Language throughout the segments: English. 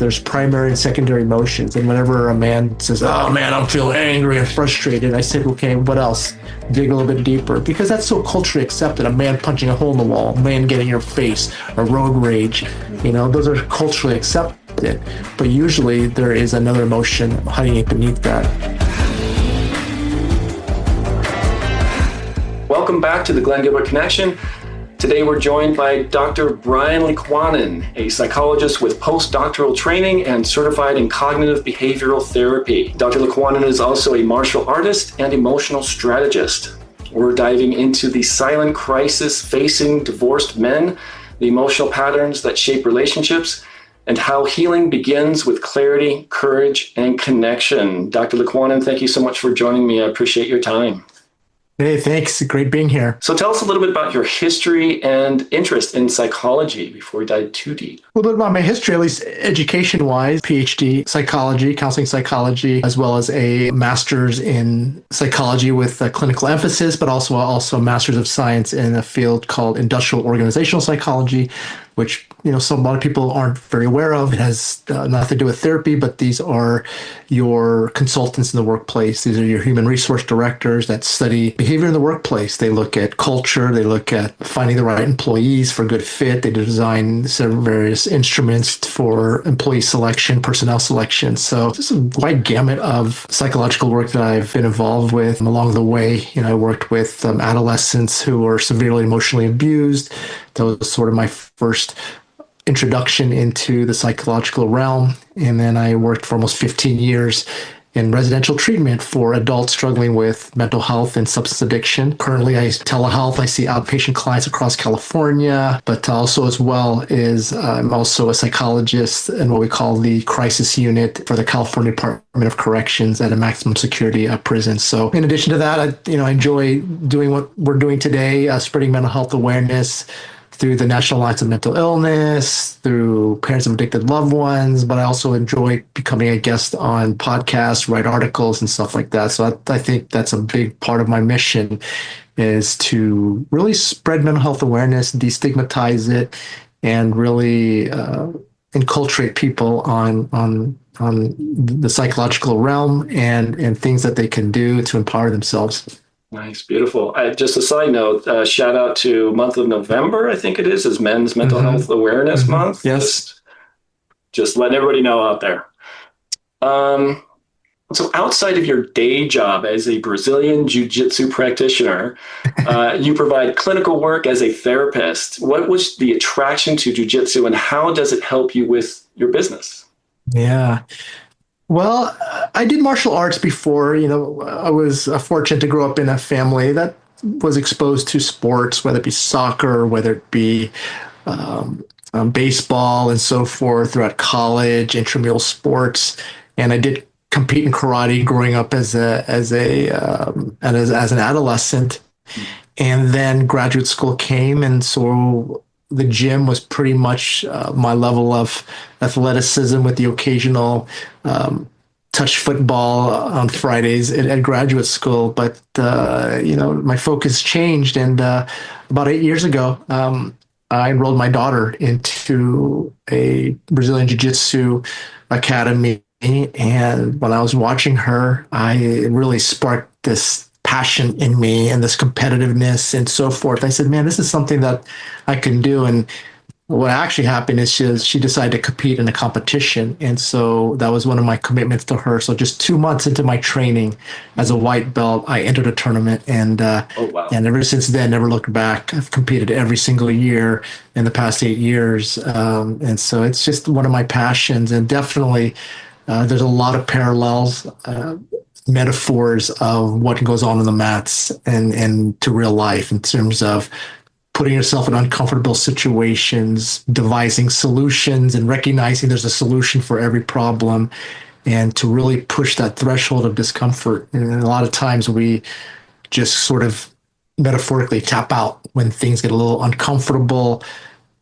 there's primary and secondary emotions. And whenever a man says, oh man, I'm feeling angry and frustrated, I said, okay, what else? Dig a little bit deeper, because that's so culturally accepted. A man punching a hole in the wall, a man getting in your face, a road rage, those are culturally accepted. But usually there is another emotion hiding beneath that. Welcome back to the Glen Gilbert Connection. Today we're joined by Dr. Brian Licuanan, a psychologist with postdoctoral training and certified in cognitive behavioral therapy. Dr. Licuanan is also a martial artist and emotional strategist. We're diving into the silent crisis facing divorced men, the emotional patterns that shape relationships, and how healing begins with clarity, courage, and connection. Dr. Licuanan, thank you so much for joining me. I appreciate your time. Hey, thanks. Great being here. So tell us a little bit about your history and interest in psychology before we dive too deep. A little bit about my history, at least education-wise, PhD psychology, counseling psychology, as well as a master's in psychology with a clinical emphasis, but also a master's of science in a field called industrial organizational psychology, which a lot of people aren't very aware of. It has nothing to do with therapy, but these are your consultants in the workplace. These are your human resource directors that study behavior in the workplace. They look at culture. They look at finding the right employees for good fit. They design various instruments for employee selection, personnel selection. So there's a wide gamut of psychological work that I've been involved with along the way. I worked with adolescents who were severely emotionally abused. That was sort of my first introduction into the psychological realm. And then I worked for almost 15 years in residential treatment for adults struggling with mental health and substance addiction. Currently, I telehealth. I see outpatient clients across California, but also as well is I'm also a psychologist in what we call the crisis unit for the California Department of Corrections at a maximum security prison. So in addition to that, I enjoy doing what we're doing today, spreading mental health awareness through the National Alliance of Mental Illness, through Parents of Addicted Loved Ones, but I also enjoy becoming a guest on podcasts, write articles and stuff like that. So I think that's a big part of my mission, is to really spread mental health awareness, destigmatize it, and really enculturate people on the psychological realm and things that they can do to empower themselves. Nice, beautiful. Just a side note, shout out to month of November, I think it is Men's Mental Health Awareness Month. Yes. Just letting everybody know out there. So outside of your day job as a Brazilian Jiu-Jitsu practitioner, you provide clinical work as a therapist. What was the attraction to Jiu-Jitsu and how does it help you with your business? Yeah. Well, I did martial arts before. I was fortunate to grow up in a family that was exposed to sports, whether it be soccer, whether it be baseball and so forth throughout college, intramural sports. And I did compete in karate growing up as an adolescent. And then graduate school came, and so the gym was pretty much my level of athleticism, with the occasional touch football on Fridays at graduate school. But, my focus changed. And about 8 years ago, I enrolled my daughter into a Brazilian Jiu-Jitsu academy. And when I was watching her, it really sparked this passion in me and this competitiveness and so forth. I said, man, this is something that I can do. And what actually happened is she decided to compete in a competition. And so that was one of my commitments to her. So just 2 months into my training as a white belt, I entered a tournament. And and ever since then, never looked back. I've competed every single year in the past 8 years. And so it's just one of my passions. And definitely there's a lot of parallels, metaphors of what goes on in the mats and to real life in terms of putting yourself in uncomfortable situations, devising solutions, and recognizing there's a solution for every problem, and to really push that threshold of discomfort. And a lot of times we just sort of metaphorically tap out when things get a little uncomfortable,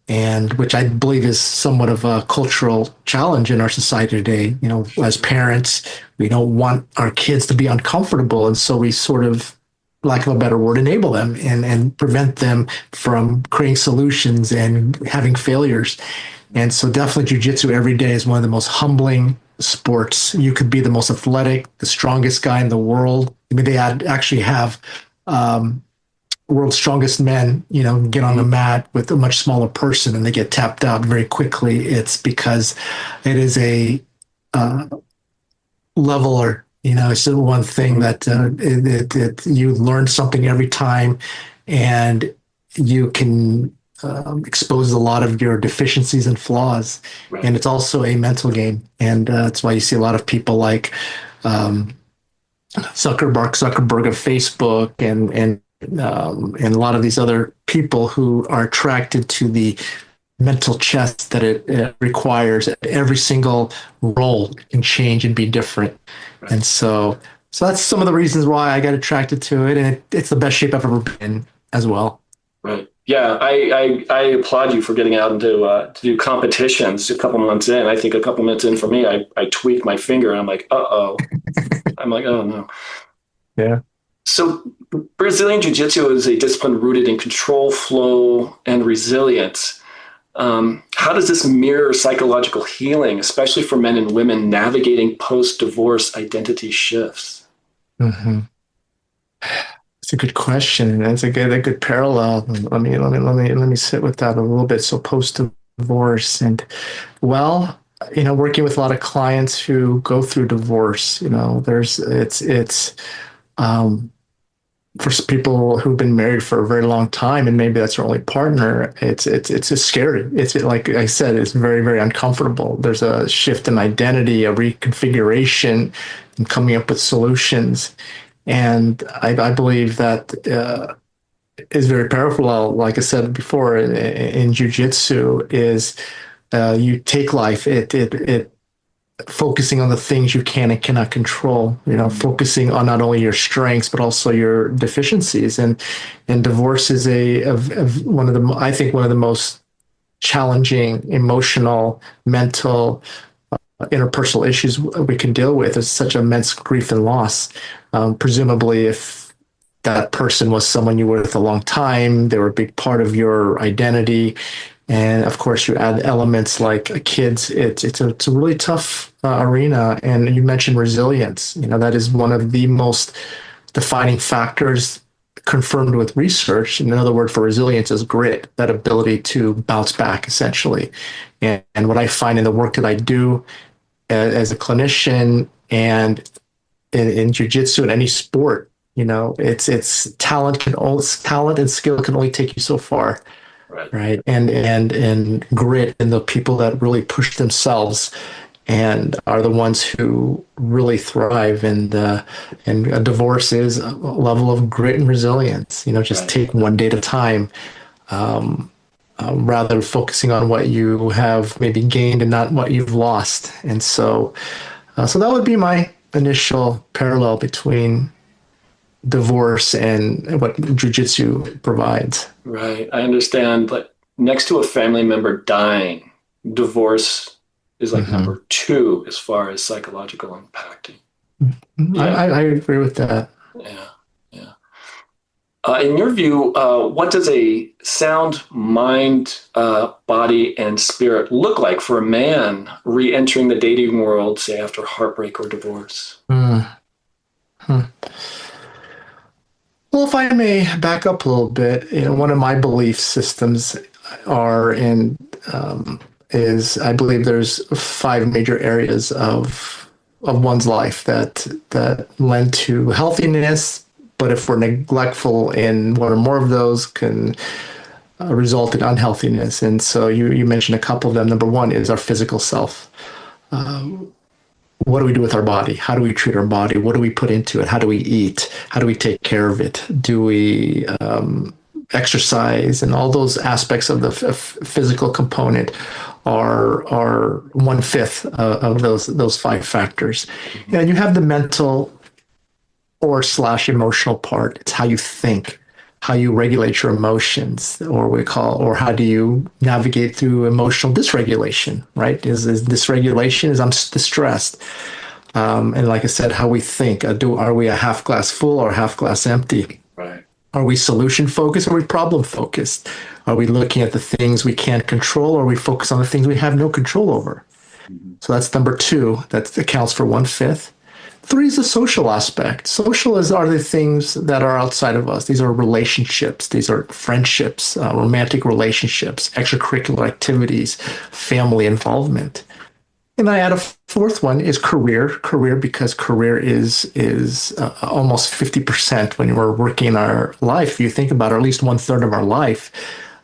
and which I believe is somewhat of a cultural challenge in our society today. As parents, we don't want our kids to be uncomfortable, and so we sort of, lack of a better word, enable them and prevent them from creating solutions and having failures. And so definitely jiu-jitsu every day is one of the most humbling sports. You could be the most athletic, the strongest guy in the world. I mean, they actually have world's strongest men, get on the mat with a much smaller person and they get tapped out very quickly. It's because it is a leveler. It's the one thing that you learn something every time, and you can expose a lot of your deficiencies and flaws. Right. And it's also a mental game, and that's why you see a lot of people like Zuckerberg of Facebook, and a lot of these other people who are attracted to the mental chess that it requires. Every single role can change and be different. Right. And so that's some of the reasons why I got attracted to it. And it's the best shape I've ever been in as well. Right. Yeah. I applaud you for getting out into to do competitions a couple months in. I think a couple minutes in for me, I tweaked my finger and I'm like, uh-oh. I'm like, oh no. Yeah. So Brazilian Jiu-Jitsu is a discipline rooted in control, flow, and resilience. How does this mirror psychological healing, especially for men and women navigating post-divorce identity shifts? Mm-hmm. It's a good question. That's a good parallel. Let me sit with that a little bit. So post-divorce, and working with a lot of clients who go through divorce, for people who've been married for a very long time, and maybe that's their only partner, it's just scary. It's like I said, it's very, very uncomfortable. There's a shift in identity, a reconfiguration, and coming up with solutions. And I believe that is very powerful. Like I said before, in jiu-jitsu, is you take life. It focusing on the things you can and cannot control, focusing on not only your strengths, but also your deficiencies. And divorce is one of the most challenging emotional, mental, interpersonal issues we can deal with. Is such immense grief and loss. Presumably, if that person was someone you were with a long time, they were a big part of your identity. And of course, you add elements like kids. It's a really tough arena. And you mentioned resilience. That is one of the most defining factors confirmed with research. And another word for resilience is grit, that ability to bounce back, essentially. And what I find in the work that I do as a clinician and in jiu-jitsu and any sport, it's talent and skill can only take you so far. Right. And grit, and the people that really push themselves and are the ones who really thrive. And a divorce is a level of grit and resilience. Just take one day at a time, rather than focusing on what you have maybe gained and not what you've lost. And so that would be my initial parallel between divorce and what jiu-jitsu provides. Right. I understand. But next to a family member dying, divorce is like number 2 as far as psychological impacting. Yeah. I agree with that. Yeah. In your view, what does a sound mind, body, and spirit look like for a man re-entering the dating world, say after heartbreak or divorce? Well, if I may back up a little bit, one of my belief systems is I believe there's 5 major areas of one's life that lend to healthiness. But if we're neglectful in one or more of those, can result in unhealthiness. And so you mentioned a couple of them. Number 1 is our physical self. What do we do with our body? How do we treat our body? What do we put into it? How do we eat? How do we take care of it? Do we exercise? And all those aspects of the physical component are 1/5 of those 5 factors. And you have the mental / emotional part. It's how you think, how you regulate your emotions, or how do you navigate through emotional dysregulation, right? Is dysregulation is I'm distressed. And like I said, how we think. Are we a half glass full or half glass empty? Right. Are we solution focused or are we problem focused? Are we looking at the things we can't control or are we focused on the things we have no control over? So that's number two. That accounts for 1/5. Three is the social aspect. Are the things that are outside of us. These are relationships. These are friendships, romantic relationships, extracurricular activities, family involvement. And I add a fourth one is career. Career, because career is almost 50% when we're working in our life. If you think about it, or at least 1/3 of our life,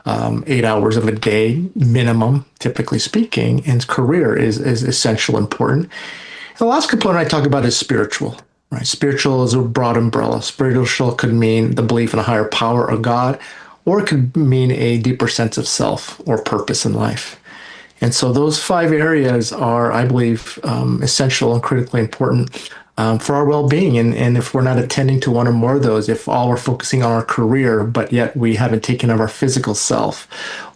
8 hours of a day minimum, typically speaking, and career is essential, important. The last component I talk about is spiritual, right? Spiritual is a broad umbrella. Spiritual could mean the belief in a higher power or God, or it could mean a deeper sense of self or purpose in life. And so those 5 areas are, I believe, essential and critically important for our well-being. And if we're not attending to one or more of those, if all we're focusing on our career, but yet we haven't taken care of our physical self,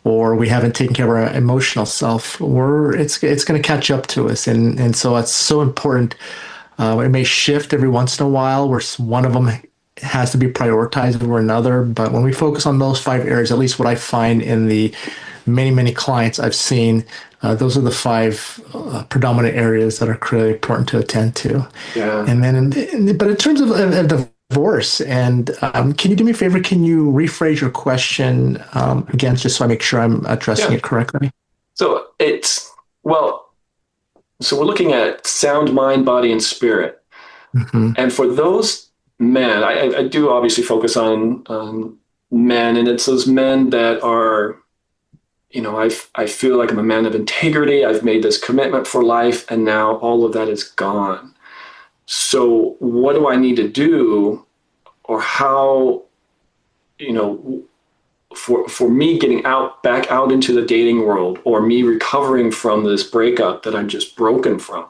or we haven't taken care of our emotional self, it's going to catch up to us. And so it's so important. It may shift every once in a while where one of them has to be prioritized over another. But when we focus on those 5 areas, at least what I find in the many clients I've seen, those are the 5 predominant areas that are critically important to attend to. Yeah. And then, but in terms of divorce, and can you do me a favor? Can you rephrase your question again, just so I make sure I'm addressing it correctly? So so we're looking at sound mind, body, and spirit. Mm-hmm. And for those men, I do obviously focus on men, and it's those men that are, I feel like I'm a man of integrity. I've made this commitment for life, and now all of that is gone. So what do I need to do, or how, for me getting back out into the dating world, or me recovering from this breakup that I'm just broken from?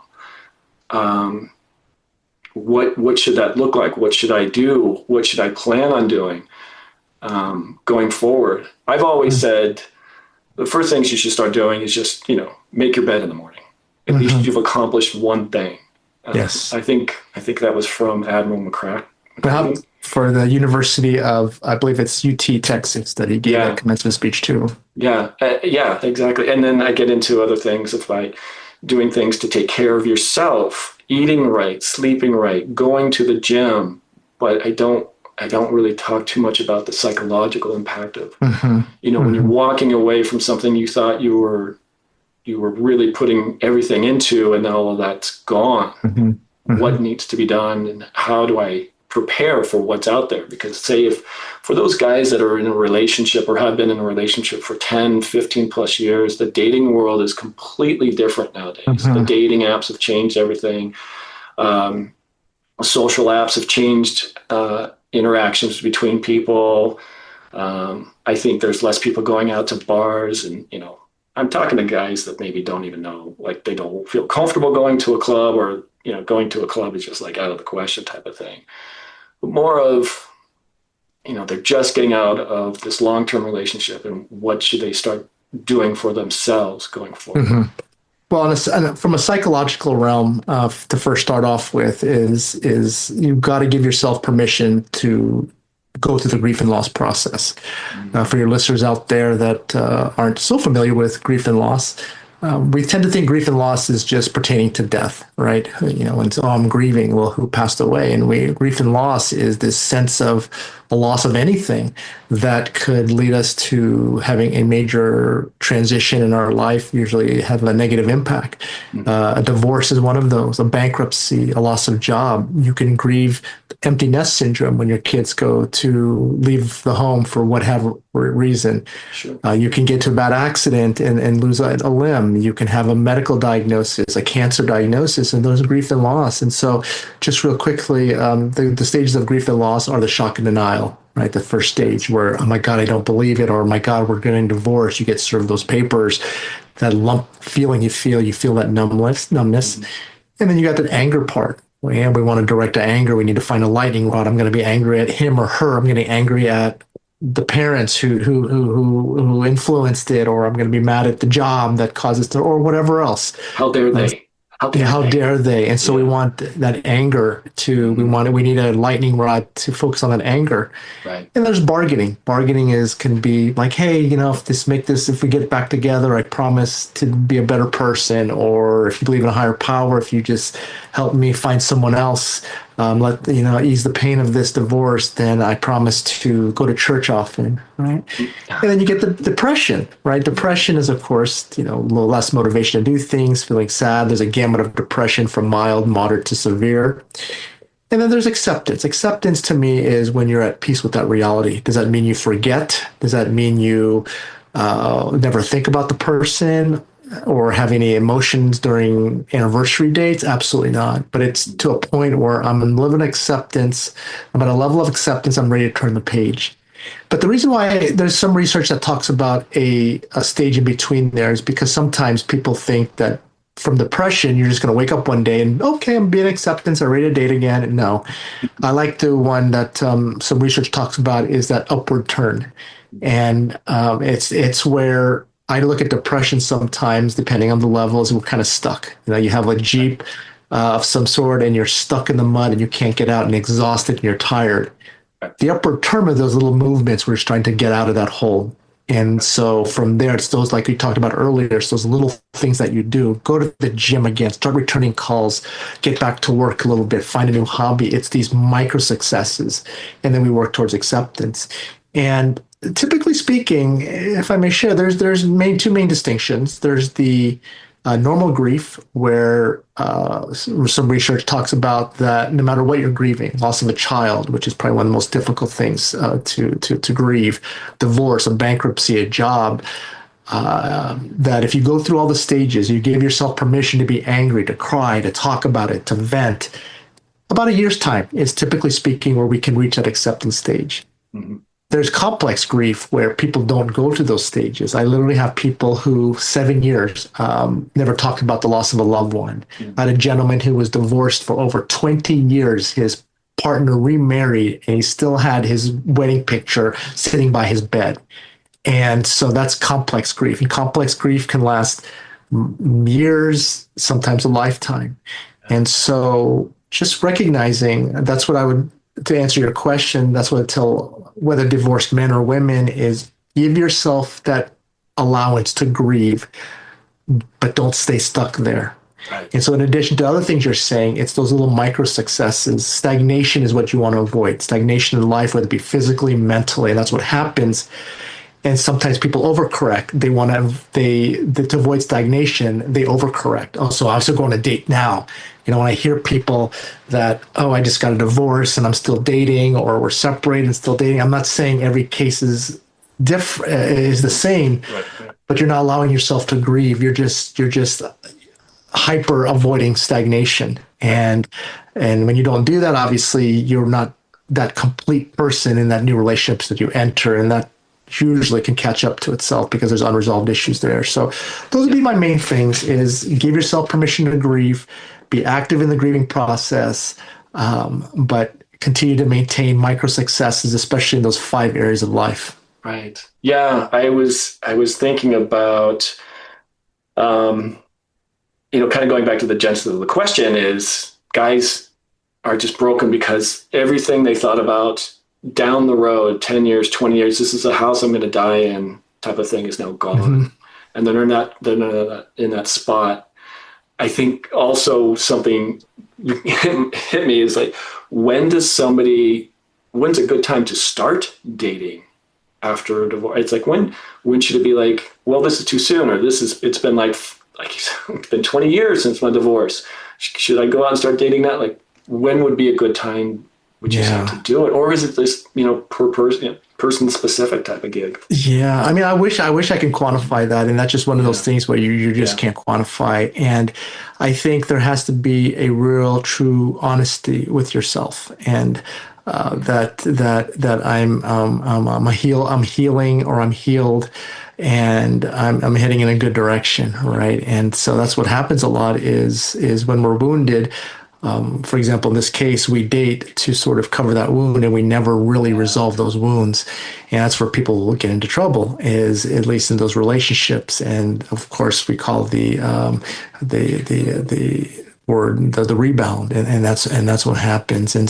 What should that look like? What should I do? What should I plan on doing going forward? I've always said, the first things you should start doing is just, make your bed in the morning. At least you've accomplished one thing. Yes. I think that was from Admiral McCracken. For the University of, I believe it's UT, Texas, that he gave that commencement speech to. Yeah, exactly. And then I get into other things of like doing things to take care of yourself, eating right, sleeping right, going to the gym. But I don't really talk too much about the psychological impact of, when you're walking away from something you thought you were really putting everything into, and now all of that's gone. What needs to be done, and how do I prepare for what's out there? Because for those guys that are in a relationship or have been in a relationship for 10, 15 plus years, the dating world is completely different nowadays. The dating apps have changed everything. Social apps have changed interactions between people. I think there's less people going out to bars, and I'm talking to guys that maybe don't even know, like they don't feel comfortable going to a club, or going to a club is just like out of the question type of thing. But more of, they're just getting out of this long-term relationship, and what should they start doing for themselves going forward? Well, from a psychological realm, to first start off with is you've got to give yourself permission to go through the grief and loss process. For your listeners out there that aren't so familiar with grief and loss, we tend to think grief and loss is just pertaining to death, right? And so I'm grieving. Well, who passed away? And grief and loss is this sense of the loss of anything that could lead us to having a major transition in our life, usually have a negative impact. A divorce is one of those, a bankruptcy, a loss of job. You can grieve empty nest syndrome when your kids go to leave the home for whatever reason. Sure. You can get to a bad accident and lose a limb. You can have a medical diagnosis, a cancer diagnosis, and those are grief and loss. And so just real quickly, the stages of grief and loss are the shock and denial, right? The first stage where, oh my God, I don't believe it, or oh my God, we're getting divorced. You get served those papers, that lump feeling you feel that numbness. And then you got the anger part. Well, yeah, we want to direct to anger. We need to find a lightning rod. I'm going to be angry at him or her. I'm getting angry at the parents who influenced it, or I'm going to be mad at the job that causes it, or whatever else. How dare they? How dare they? And so we want that anger to, we need a lightning rod to focus on that anger. Right. And there's bargaining. Bargaining can be like, hey, if we get back together, I promise to be a better person. Or if you believe in a higher power, if you just help me find someone else, ease the pain of this divorce, then I promise to go to church often, right? And then you get the depression, right? Depression is, of course, a little less motivation to do things, feeling sad. There's a gamut of depression from mild, moderate to severe. And then there's acceptance. Acceptance to me is when you're at peace with that reality. Does that mean you forget? Does that mean you never think about the person or have any emotions during anniversary dates? Absolutely not. But it's to a point where I'm in living acceptance. I'm at a level of acceptance. I'm ready to turn the page. But the reason why there's some research that talks about a stage in between there is because sometimes people think that from depression, you're just going to wake up one day and, okay, I'm being acceptance, I'm ready to date again. And no, I like the one that some research talks about is that upward turn. And it's where I look at depression sometimes, depending on the levels, we're kind of stuck. You have a Jeep of some sort and you're stuck in the mud and you can't get out and exhausted and you're tired. The upward turn of those little movements, we're just trying to get out of that hole. And so from there, it's those, like we talked about earlier, it's those little things that you do. Go to the gym again, start returning calls, get back to work a little bit, find a new hobby. It's these micro successes. And then we work towards acceptance. And typically speaking, if I may share, there's two main distinctions. There's the normal grief, where some research talks about that no matter what you're grieving, loss of a child, which is probably one of the most difficult things to grieve, divorce, a bankruptcy, a job, that if you go through all the stages, you give yourself permission to be angry, to cry, to talk about it, to vent, about a year's time is typically speaking where we can reach that acceptance stage. Mm-hmm. There's complex grief where people don't go to those stages. I literally have people who 7 years never talked about the loss of a loved one. Mm-hmm. I had a gentleman who was divorced for over 20 years. His partner remarried and he still had his wedding picture sitting by his bed. And so that's complex grief. And complex grief can last years, sometimes a lifetime. And so just recognizing, that's what I would, to answer your question, that's what I tell whether divorced men or women is give yourself that allowance to grieve, but don't stay stuck there. Right. And so in addition to other things you're saying, it's those little micro successes. Stagnation is what you want to avoid. Stagnation in life, whether it be physically, mentally, and that's what happens. And sometimes people overcorrect. To avoid stagnation, they overcorrect. Oh, so I'm still going to date now. When I hear people that, I just got a divorce and I'm still dating, or we're separated and still dating. I'm not saying every case is the same, right. But you're not allowing yourself to grieve. You're just hyper avoiding stagnation. And when you don't do that, obviously you're not that complete person in that new relationships that you enter, and that usually can catch up to itself because there's unresolved issues there. So those would be my main things: is give yourself permission to grieve, be active in the grieving process, but continue to maintain micro successes, especially in those 5 areas of life. Right. Yeah. I was thinking about, kind of going back to the genesis of the question is guys are just broken because everything they thought about down the road, 10 years, 20 years, this is a house I'm going to die in type of thing is now gone. Mm-hmm. And they're not in that spot. I think also something hit me is like, when's a good time to start dating after a divorce? It's like, when should it be like, well, this is too soon, or it's been like it's been 20 years since my divorce. Should I go out and start dating now? Like, when would be a good time would you have to do it? Or is it this, per person, person-specific type of gig? Yeah, I mean, I wish I can quantify that, and that's just one of those things where you just can't quantify. And I think there has to be a real, true honesty with yourself, and that I'm healing, or I'm healed, and I'm heading in a good direction, right? And so that's what happens a lot is when we're wounded. For example, in this case, we date to sort of cover that wound, and we never really resolve those wounds. And that's where people will get into trouble, is at least in those relationships. And of course, we call the word the rebound, and that's what happens. And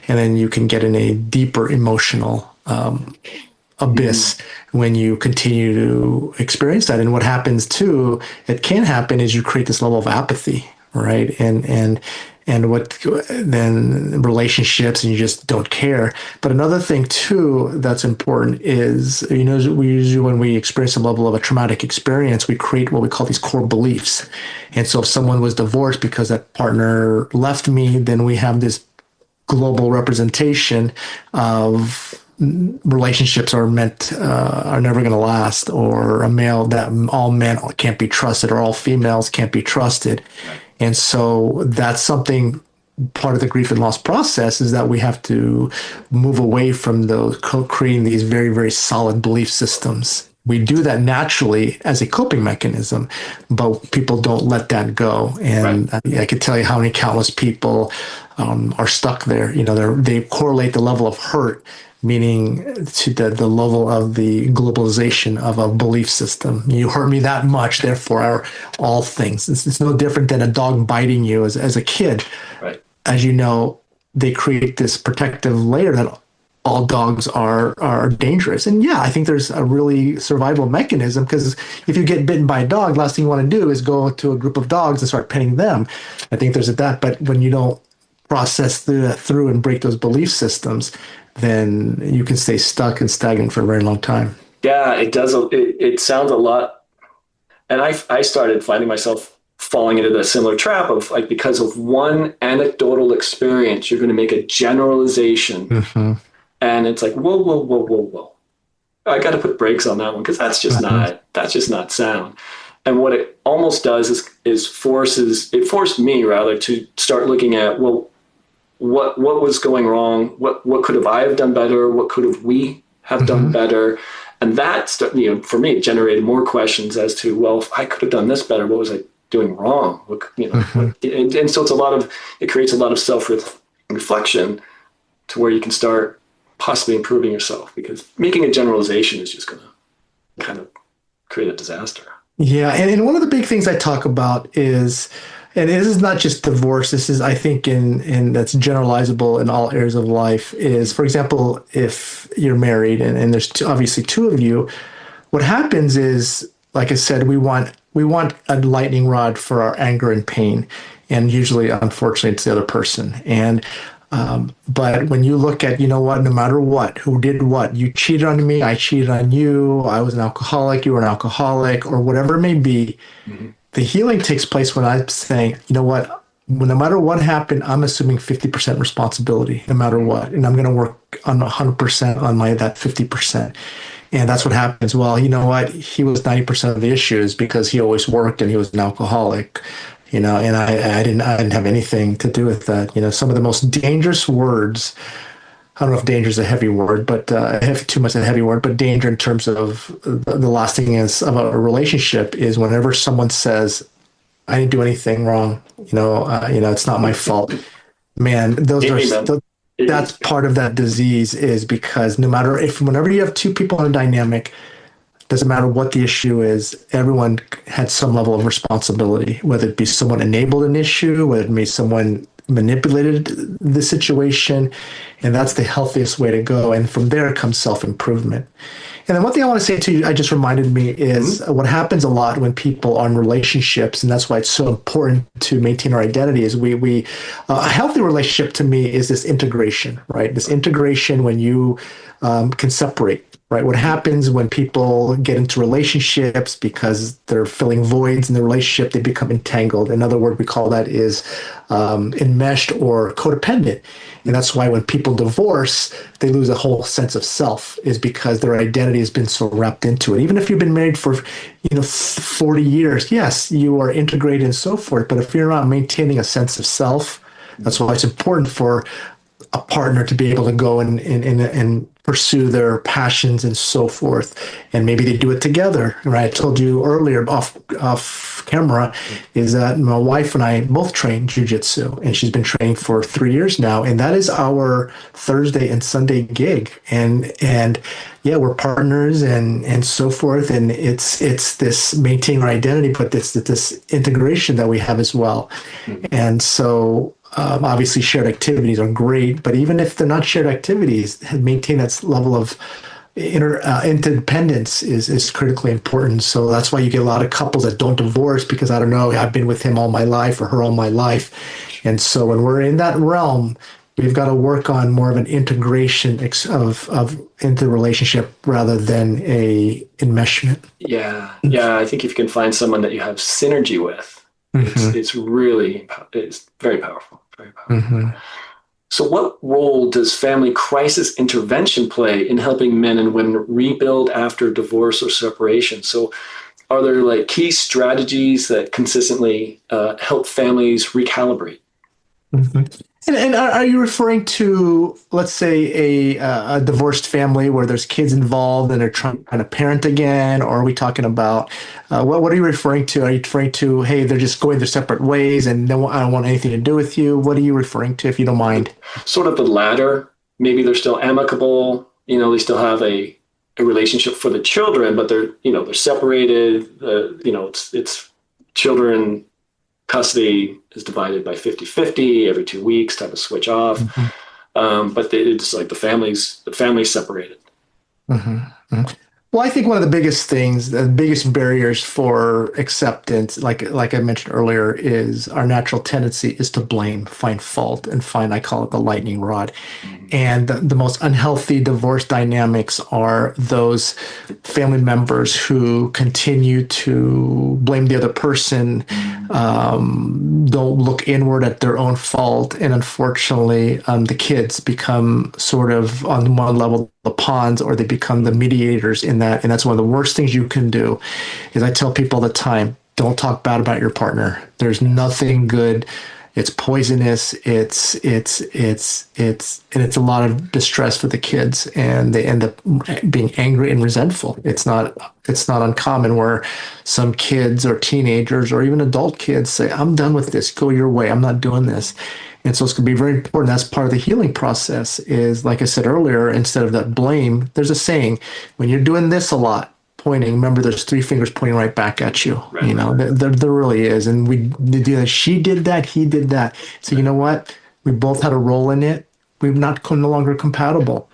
then you can get in a deeper emotional abyss when you continue to experience that. And what happens too, it can happen, is you create this level of apathy, right? And what then relationships, and you just don't care. But another thing too that's important is, we usually, when we experience a level of a traumatic experience, we create what we call these core beliefs. And so if someone was divorced because that partner left me, then we have this global representation of relationships are never going to last, or that all men can't be trusted, or all females can't be trusted. And so that's something, part of the grief and loss process, is that we have to move away from those, creating these very, very solid belief systems. We do that naturally as a coping mechanism, but people don't let that go. And I could tell you how many countless people are stuck there. They correlate the level of hurt, meaning to the level of the globalization of a belief system. You hurt me that much, therefore all things. It's no different than a dog biting you as a kid. Right. As you know, they create this protective layer that all dogs are dangerous. And yeah, I think there's a really survival mechanism, because if you get bitten by a dog, last thing you want to do is go to a group of dogs and start petting them. I think there's that. But when you don't process through and break those belief systems, then you can stay stuck and stagnant for a very long time. Yeah, it does. It sounds a lot. And I started finding myself falling into the similar trap of, like, because of one anecdotal experience, you're going to make a generalization. Mm-hmm. And it's like, whoa. I got to put brakes on that one, because that's just not sound. And what it almost does is forced me rather to start looking at, well, what was going wrong? What could have I have done better? What could have we have done better? And that, for me, it generated more questions as to, well, if I could have done this better, what was I doing wrong? And so it creates a lot of self-reflection to where you can start possibly improving yourself, because making a generalization is just going to kind of create a disaster. Yeah. And one of the big things I talk about is, and this is not just divorce, this is, I think, in that's generalizable in all areas of life, is, for example, if you're married and there's obviously two of you, what happens is, like I said, we want a lightning rod for our anger and pain. And usually, unfortunately, it's the other person. And but when you look at, no matter what, who did what, you cheated on me, I cheated on you, I was an alcoholic, you were an alcoholic, or whatever it may be, the healing takes place when I'm saying, no matter what happened, I'm assuming 50% responsibility, no matter what. And I'm going to work on 100% on that 50%. And that's what happens. Well, you know what? He was 90% of the issues because he always worked and he was an alcoholic. And I didn't have anything to do with that. Some of the most dangerous words, I don't know if danger is a heavy word, but too much of a heavy word, but danger in terms of the last thing is of a relationship is whenever someone says, I didn't do anything wrong, it's not my fault. Man, that's part of that disease, is because whenever you have two people in a dynamic, doesn't matter what the issue is, everyone had some level of responsibility, whether it be someone enabled an issue, whether it be someone manipulated the situation, and that's the healthiest way to go. And from there comes self-improvement. And then one thing I want to say to you, I just reminded me, is what happens a lot when people are in relationships, and that's why it's so important to maintain our identity, is a healthy relationship to me is this integration, right? This integration when you can separate. Right. What happens when people get into relationships because they're filling voids in the relationship, they become entangled. Another word we call that is enmeshed or codependent. And that's why when people divorce, they lose a whole sense of self, is because their identity has been so wrapped into it. Even if you've been married for 40 years, yes, you are integrated and so forth. But if you're not maintaining a sense of self, that's why it's important for a partner to be able to go and pursue their passions and so forth. And maybe they do it together, right? I told you earlier off camera is that my wife and I both train jiu-jitsu, and she's been training for 3 years now. And that is our Thursday and Sunday gig. And yeah, we're partners and so forth. And it's this maintaining our identity, but this integration that we have as well. And so obviously shared activities are great, but even if they're not shared activities, maintain that level of interdependence is critically important. So that's why you get a lot of couples that don't divorce, because I don't know, I've been with him all my life or her all my life. And so when we're in that realm, we've got to work on more of an integration of into the relationship rather than a enmeshment. Yeah. I think if you can find someone that you have synergy with, it's very powerful. Very powerful. Mm-hmm. So what role does family crisis intervention play in helping men and women rebuild after divorce or separation? So are there like key strategies that consistently help families recalibrate? Mm-hmm. And are you referring to, let's say, a divorced family where there's kids involved and they're trying to parent again? Or are we talking about, what are you referring to? Are you referring to, hey, they're just going their separate ways and I don't want anything to do with you? What are you referring to, if you don't mind? Sort of the latter. Maybe they're still amicable. They still have a relationship for the children, but they're separated. It's children custody is divided by 50-50 every 2 weeks, type of switch off. But it's like the family's separated. Well, I think one of the biggest things, the biggest barriers for acceptance, like I mentioned earlier, is our natural tendency is to blame, find fault, and I call it the lightning rod. And the most unhealthy divorce dynamics are those family members who continue to blame the other person, don't look inward at their own fault. And unfortunately, the kids become sort of on one level the pawns, or they become the mediators in that. And that's one of the worst things you can do. Is I tell people all the time, don't talk bad about your partner. There's nothing good. It's poisonous. It's a lot of distress for the kids, and they end up being angry and resentful. It's not uncommon where some kids or teenagers or even adult kids say, I'm done with this. Go your way. I'm not doing this. And so it's going to be very important. That's part of the healing process is, like I said earlier, instead of that blame, there's a saying, when you're doing this a lot, pointing, remember there's 3 fingers pointing right back at you. Right. There really is. And we do that. She did that. He did that. So you know what? We both had a role in it. We're no longer compatible.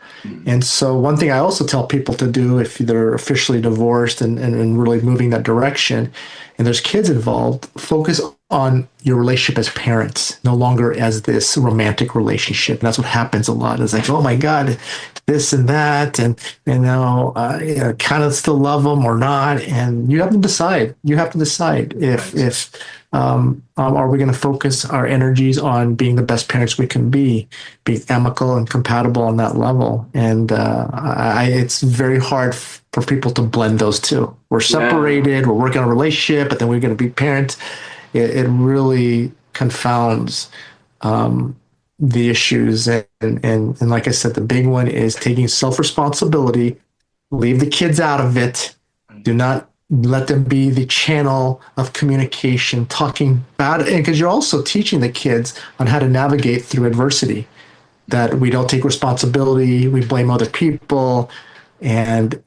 And so one thing I also tell people to do if they're officially divorced and really moving that direction, and there's kids involved, focus on your relationship as parents, no longer as this romantic relationship. And that's what happens a lot. It's like, oh my God, this and that, and now kind of still love them or not. And you have to decide. If are we going to focus our energies on being the best parents we can be amicable and compatible on that level. And it's very hard for people to blend those two. We're separated, we're working on a relationship, but then we're going to be parents. It really confounds the issues. And like I said, the big one is taking self-responsibility, leave the kids out of it. Do not let them be the channel of communication, talking bad. And because you're also teaching the kids on how to navigate through adversity, that we don't take responsibility, we blame other people. And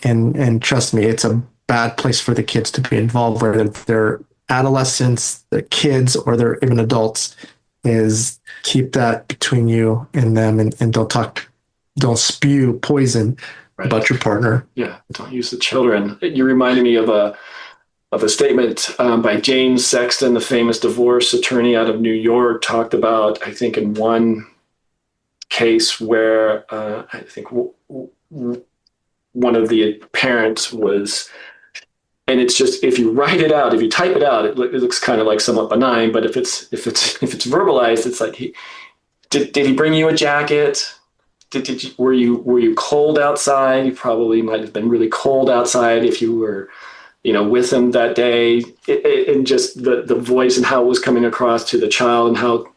trust me, it's a bad place for the kids to be involved, whether they're adolescents, they're kids, or they're even adults. Is keep that between you and them, and don't spew poison about your partner. Yeah, don't use the children. You reminded me of a statement by James Sexton, the famous divorce attorney out of New York, talked about, I think, in one case where I think one of the parents was. And it's just, if you write it out, if you type it out, it looks kind of like somewhat benign. But if it's verbalized, it's like, did he bring you a jacket? Were you cold outside? You probably might have been really cold outside if you were, with him that day. And just the voice and how it was coming across to the child, and how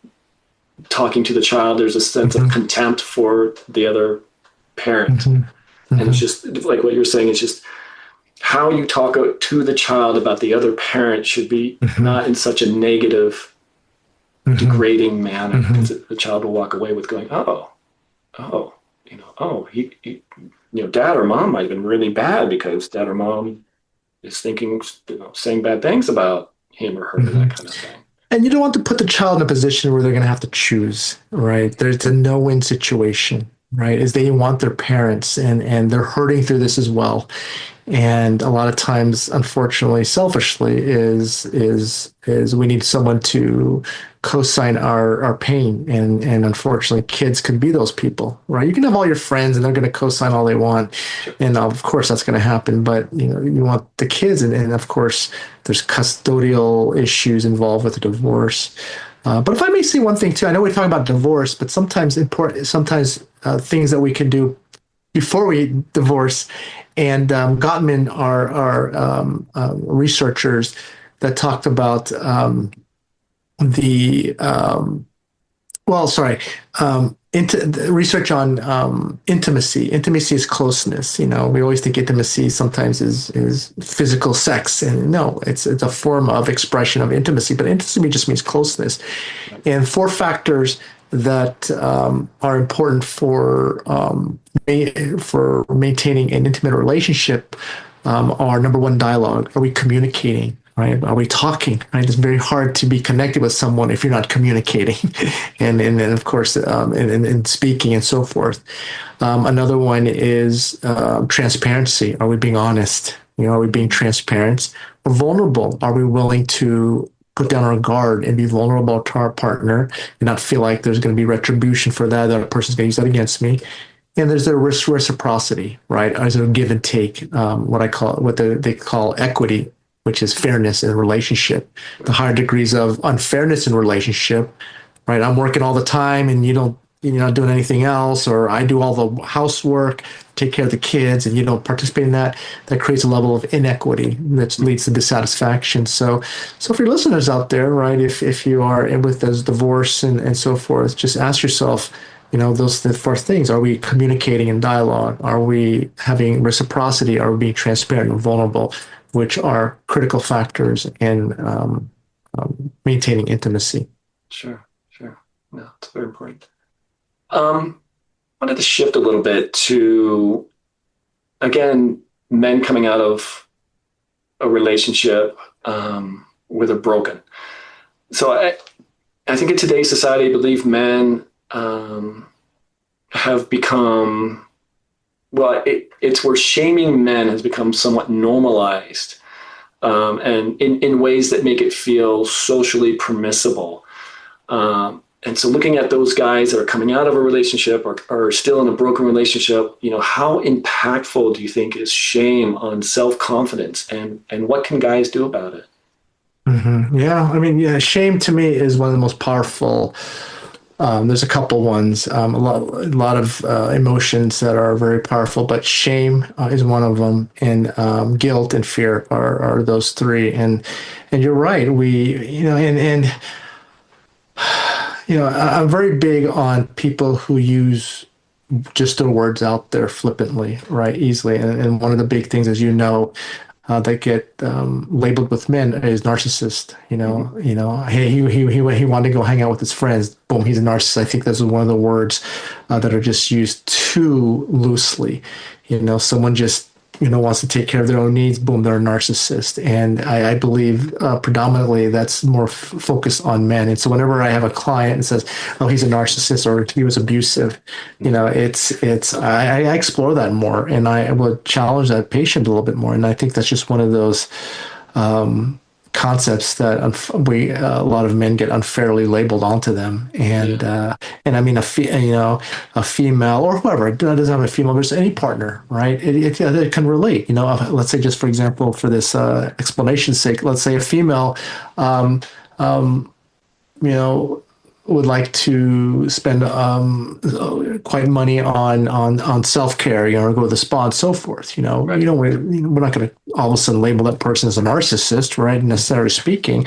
talking to the child, there's a sense of contempt for the other parent. And it's just like what you're saying, it's just how you talk to the child about the other parent should be not in such a negative, degrading manner, because the child will walk away with going, he dad or mom might have been really bad because dad or mom is thinking, saying bad things about him or her, that kind of thing. And you don't want to put the child in a position where they're going to have to choose, right? There's a no-win situation, right? Is they want their parents and they're hurting through this as well. And a lot of times, unfortunately, selfishly, is we need someone to co-sign our pain. And unfortunately, kids can be those people, right? You can have all your friends and they're going to co-sign all they want. And of course, that's going to happen. But, you want the kids. And of course, there's custodial issues involved with a divorce. But if I may say one thing, too, I know we're talking about divorce, but sometimes things that we can do before we divorce. And Gottman are researchers that talked about research on intimacy. Intimacy is closeness. We always think intimacy sometimes is physical sex, and no, it's a form of expression of intimacy. But intimacy just means closeness. And 4 factors that are important for maintaining an intimate relationship are, number 1, dialogue. Are we communicating? Right? Are we talking? Right? It's very hard to be connected with someone if you're not communicating, and of course, and speaking and so forth. Another one is transparency. Are we being honest? Are we being transparent? Or vulnerable? Are we willing to put down our guard and be vulnerable to our partner and not feel like there's going to be retribution for that a person's going to use that against me? And there's a reciprocity, right? There's a give and take, what they call equity, which is fairness in a relationship. The higher degrees of unfairness in relationship, right? I'm working all the time and you're not doing anything else, or I do all the housework, take care of the kids, and you don't participate in that. That creates a level of inequity that leads to dissatisfaction. So for your listeners out there, right, if you are with this divorce and so forth, just ask yourself, those 4 things. Are we communicating in dialogue? Are we having reciprocity? Are we being transparent and vulnerable, which are critical factors in maintaining intimacy? Sure. No, it's very important. I wanted to shift a little bit to, again, men coming out of a relationship where they're broken. So I think in today's society, I believe men have become, it's where shaming men has become somewhat normalized, and in ways that make it feel socially permissible. And so looking at those guys that are coming out of a relationship or are still in a broken relationship, how impactful do you think is shame on self-confidence, and what can guys do about it? Yeah. Shame to me is one of the most powerful. There's a couple ones, a lot of emotions that are very powerful, but shame is one of them, and guilt and fear are those 3. And you're right. I'm very big on people who use just their words out there flippantly, right, easily. And one of the big things, as that get labeled with men is narcissist. Hey, he wanted to go hang out with his friends. Boom, he's a narcissist. I think that's one of the words that are just used too loosely. Someone just wants to take care of their own needs. Boom, they're a narcissist. And I believe predominantly that's more focused on men. And so whenever I have a client and says, "Oh, he's a narcissist," or "he was abusive," I explore that more, and I will challenge that patient a little bit more. And I think that's just one of those concepts that a lot of men get unfairly labeled onto them. And a female or whoever, it doesn't have a female, there's any partner, right? It can relate. Let's say, just for example, for this explanation's sake, let's say a female, would like to spend quite money on self-care, or go to the spa and so forth. Right. We're not going to all of a sudden label that person as a narcissist, right? Necessarily speaking,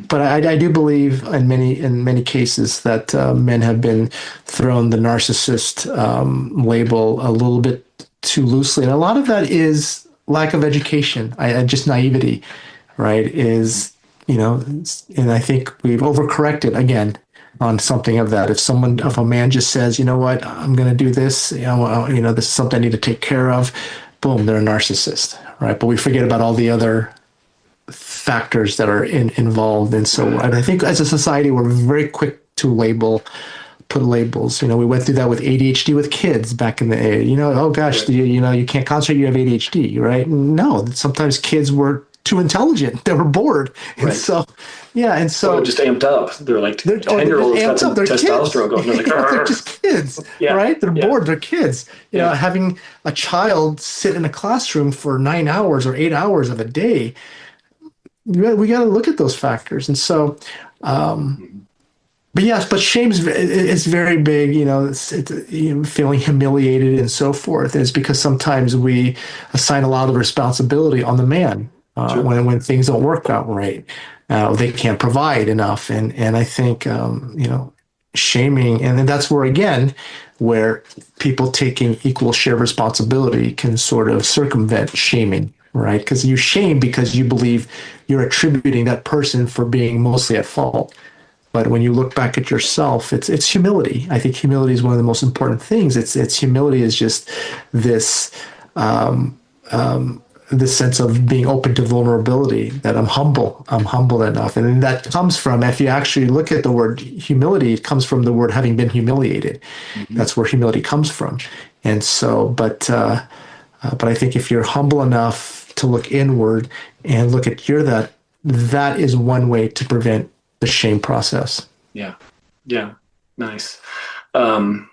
but I do believe in many cases that men have been thrown the narcissist label a little bit too loosely, and a lot of that is lack of education, just naivety, right? And I think we've overcorrected again on something of that. If a man just says, you know what, I'm going to do this, this is something I need to take care of, boom, they're a narcissist, right? But we forget about all the other factors that are involved. And so I think as a society, we're very quick to put labels. We went through that with ADHD with kids back in the day. Oh gosh, you can't concentrate, you have ADHD, right? No, sometimes kids were too intelligent. They were bored. And right. So, yeah. And so they're just amped up. They're like 10-year-olds got some testosterone going. They're like, they're just kids, right? They're bored. They're kids. Having a child sit in a classroom for 9 hours or 8 hours of a day, we got to look at those factors. And so, but shame is very big. It's feeling humiliated and so forth. And it's because sometimes we assign a lot of responsibility on the man. Sure. When things don't work out right, they can't provide enough, and I think shaming, and then that's where people taking equal share of responsibility can sort of circumvent shaming, right? Because you shame because you believe you're attributing that person for being mostly at fault. But when you look back at yourself, it's humility. I think humility is one of the most important things. It's humility is just this. This sense of being open to vulnerability, that I'm humble enough. And that comes from, if you actually look at the word humility, it comes from the word having been humiliated. Mm-hmm. That's where humility comes from. And so, but I think if you're humble enough to look inward and look at that is one way to prevent the shame process. Yeah. Nice. I'm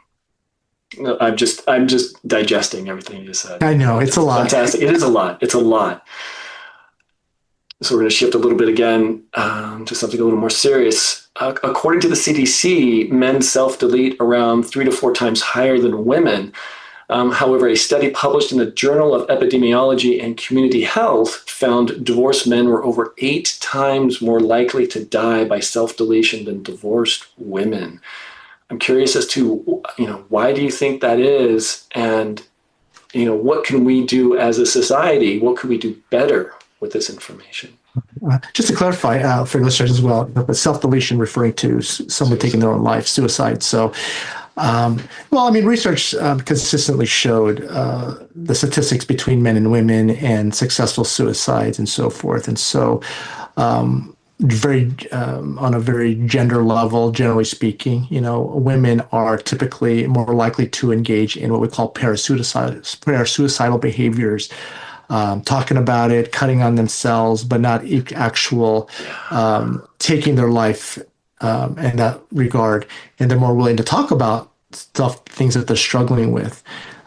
just digesting everything you said. I know it's a lot. Fantastic. It is a lot. It's a lot. So we're going to shift a little bit again to something a little more serious. According to the CDC, men self-delete around 3 to 4 times higher than women. However, a study published in the Journal of Epidemiology and Community Health found divorced men were over 8 times more likely to die by self-deletion than divorced women. I'm curious as to, why do you think that is? And, what can we do as a society? What could we do better with this information? Just to clarify for listeners as well, self-deletion referring to someone taking their own life, suicide. So, research consistently showed the statistics between men and women and successful suicides and so forth. And so, on a very gender level, generally speaking, women are typically more likely to engage in what we call parasuicidal behaviors, talking about it, cutting on themselves, but not actual taking their life in that regard. And they're more willing to talk about things that they're struggling with.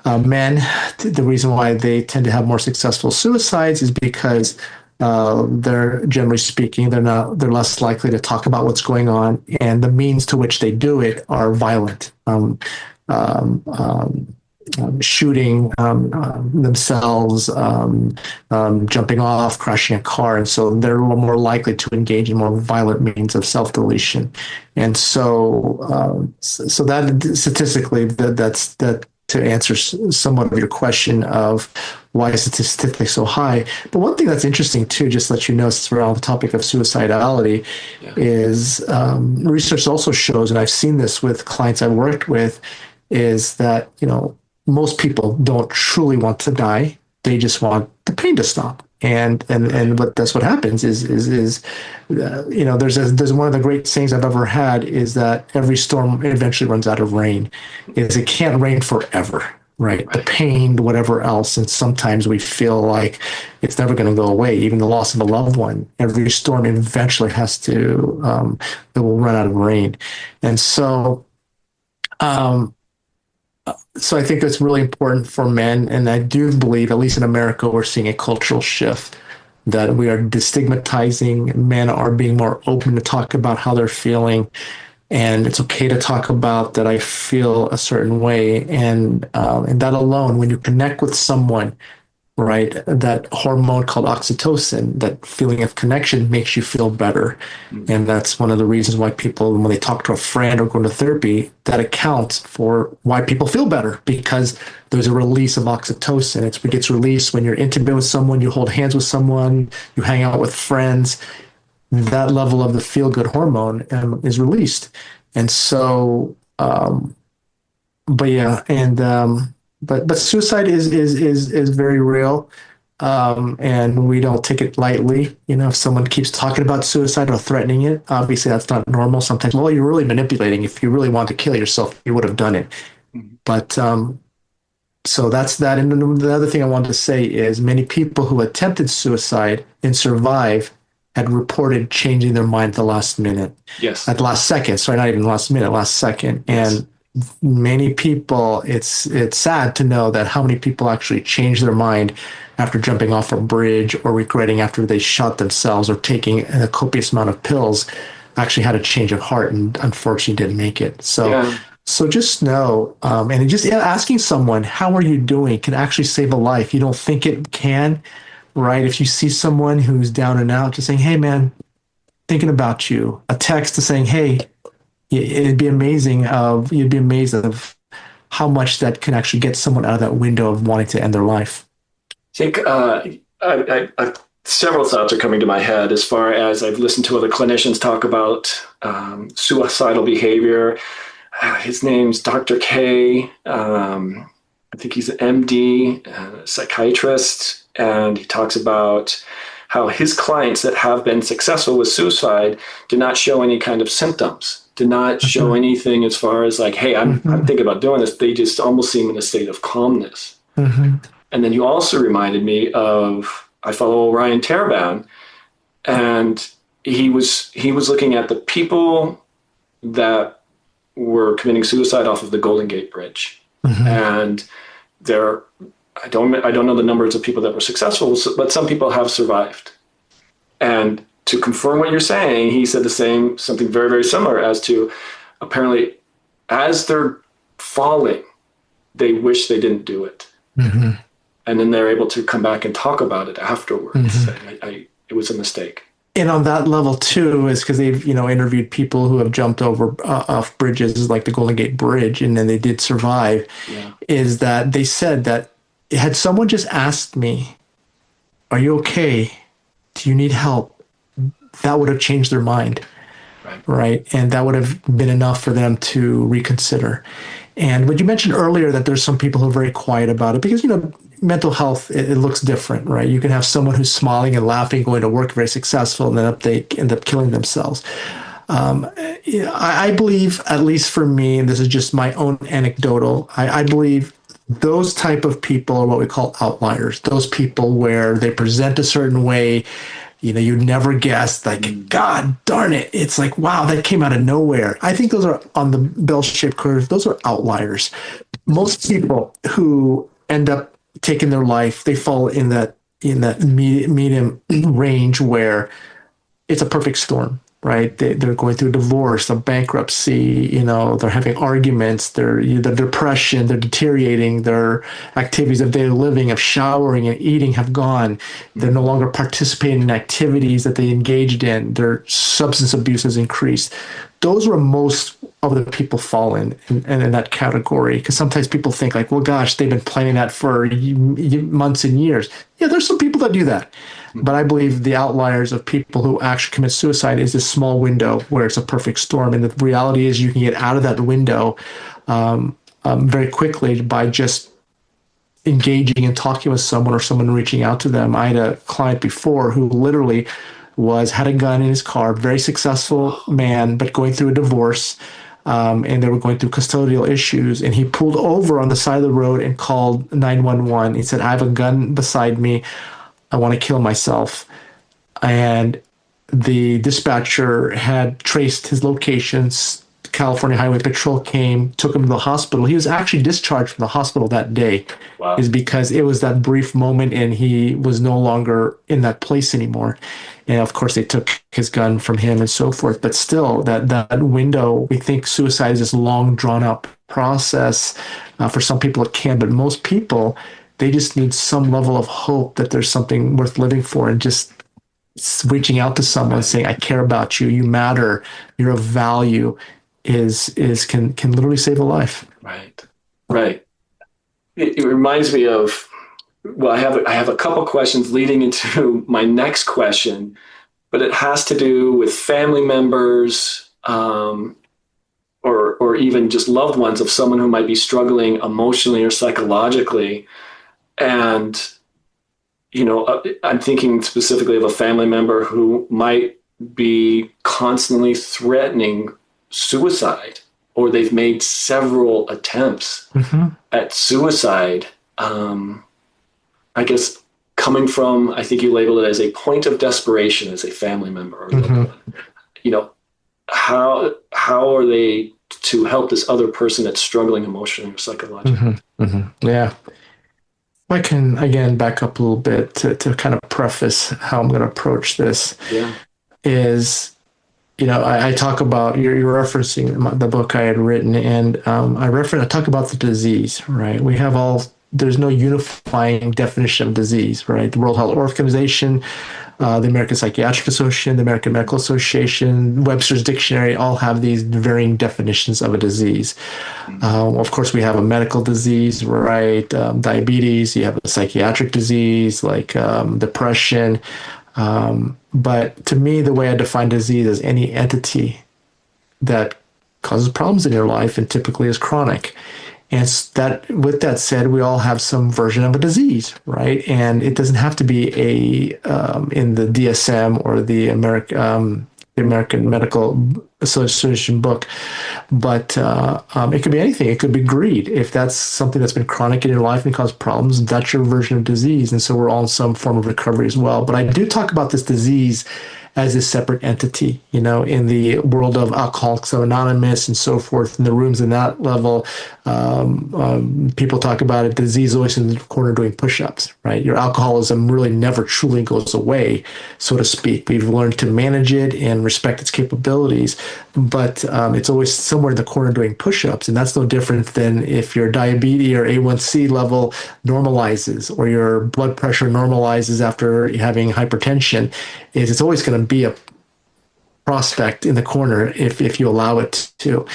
Men, the reason why they tend to have more successful suicides is because they're generally speaking, they're less likely to talk about what's going on, and the means to which they do it are violent, shooting themselves, jumping off, crashing a car, and so they're a little more likely to engage in more violent means of self-deletion. And so that statistically, that's to answer somewhat of your question of why is it statistically so high. But one thing that's interesting too, just to let you know, since we're on the topic of suicidality, is research also shows, and I've seen this with clients I've worked with, is that, most people don't truly want to die. They just want the pain to stop. And that's what happens is there's one of the great sayings I've ever had is that every storm eventually runs out of rain. It can't rain forever, right? The pain, whatever else, and sometimes we feel like it's never going to go away. Even the loss of a loved one, every storm eventually has to it will run out of rain, and so. So I think it's really important for men, and I do believe, at least in America, we're seeing a cultural shift that we are destigmatizing. Men are being more open to talk about how they're feeling, And it's okay to talk about that I feel a certain way. And that alone, when you connect with someone, right, that hormone called oxytocin, that feeling of connection makes you feel better. And that's one of the reasons why people, when they talk to a friend or go into therapy, that accounts for why people feel better, because there's a release of oxytocin. It gets released when you're intimate with someone, you hold hands with someone, you hang out with friends. That level of the feel-good hormone is released. And so, but yeah, but suicide is very real, and we don't take it lightly. If someone keeps talking about suicide or threatening it, obviously that's not normal. Sometimes, well, you're really manipulating. If you really want to kill yourself, you would have done it. But so that's that. And the other thing I wanted to say is many people who attempted suicide and survive had reported changing their mind at the last minute. Yes. At the last second. Sorry, not even last minute, last second. Yes. And many people, it's sad to know that how many people actually change their mind after jumping off a bridge or regretting after they shot themselves or taking a copious amount of pills, actually had a change of heart and unfortunately didn't make it. So just know, and just asking someone, how are you doing, can actually save a life. You don't think it can, right? If you see someone who's down and out, just saying, hey man, thinking about you. A text to saying, hey, you'd be amazed of how much that can actually get someone out of that window of wanting to end their life. I think several thoughts are coming to my head as far as I've listened to other clinicians talk about suicidal behavior. His name's Dr. K. I think he's an MD, psychiatrist, and he talks about how his clients that have been successful with suicide do not show any kind of symptoms, do not show anything as far as like, hey, I'm thinking about doing this. They just almost seem in a state of calmness. And then you also reminded me of, I follow Ryan Terabon, and he was looking at the people that were committing suicide off of the Golden Gate Bridge. And I don't know the numbers of people that were successful, but some people have survived. And to confirm what you're saying, he said something very, very similar as to apparently as they're falling, they wish they didn't do it. And then they're able to come back and talk about it afterwards. It was a mistake. And on that level too, is because they've interviewed people who have jumped over off bridges like the Golden Gate Bridge, and then they did survive. Is that they said that had someone just asked me, "Are you okay? Do you need help?" That would have changed their mind, right? And that would have been enough for them to reconsider. And what you mentioned earlier, that there's some people who are very quiet about it because mental health, it looks different, right? You can have someone who's smiling and laughing, going to work, very successful, and then they end up killing themselves. I believe, at least for me, and this is just my own anecdotal, I believe those type of people are what we call outliers. Those people where they present a certain way, you never guess, like, God darn it. It's like, wow, that came out of nowhere. I think those are on the bell-shaped curve. Those are outliers. Most people who end up taking their life, they fall in that medium range where it's a perfect storm, right? They're going through a divorce, a bankruptcy, they're having arguments, the depression, they're deteriorating, their activities of daily living, of showering and eating have gone. They're no longer participating in activities that they engaged in. Their substance abuse has increased. Those were most of the people fall in that category, because sometimes people think like, well, gosh, they've been planning that for months and years. Yeah, there's some people that do that. But I believe the outliers of people who actually commit suicide is this small window where it's a perfect storm. And the reality is you can get out of that window very quickly by just engaging and talking with someone or someone reaching out to them. I had a client before who literally had a gun in his car, very successful man, but going through a divorce. And they were going through custodial issues. And he pulled over on the side of the road and called 911. He said, I have a gun beside me. I want to kill myself. And the dispatcher had traced his locations, California Highway Patrol came, took him to the hospital. He was actually discharged from the hospital that day. Wow. Is because it was that brief moment and he was no longer in that place anymore. And of course, they took his gun from him and so forth. But still, that window, we think suicide is this long, drawn-out process. For some people, it can, but most people, they just need some level of hope that there's something worth living for, and just reaching out to someone saying, I care about you, you matter, you're of value, can literally save a life. Right. It reminds me of, well, I have a couple questions leading into my next question, but it has to do with family members, or even just loved ones of someone who might be struggling emotionally or psychologically. And, I'm thinking specifically of a family member who might be constantly threatening suicide, or they've made several attempts at suicide. I guess coming from, I think you labeled it as a point of desperation as a family member, or how are they to help this other person that's struggling emotionally or psychologically? Yeah. I can, again, back up a little bit to kind of preface how I'm going to approach this. Yeah. Is, I talk about, you're referencing the book I had written, and I talk about the disease, right? There's no unifying definition of disease, right? The World Health Organization, the American Psychiatric Association, the American Medical Association, Webster's Dictionary, all have these varying definitions of a disease. Of course, we have a medical disease, right? Diabetes, you have a psychiatric disease like depression. But to me, the way I define disease is any entity that causes problems in your life and typically is chronic. And that, with that said, we all have some version of a disease, right? And it doesn't have to be in the DSM or the American Medical Association book, but it could be anything. It could be greed. If that's something that's been chronic in your life and caused problems, that's your version of disease. And so we're all in some form of recovery as well. But I do talk about this disease as a separate entity, in the world of Alcoholics Anonymous and so forth, in the rooms in that level. People talk about it, disease always in the corner doing push-ups, right? Your alcoholism really never truly goes away, so to speak. We've learned to manage it and respect its capabilities, but it's always somewhere in the corner doing push-ups. And that's no different than if your diabetes or A1C level normalizes, or your blood pressure normalizes after having hypertension. It's always going to be a prospect in the corner if you allow it to.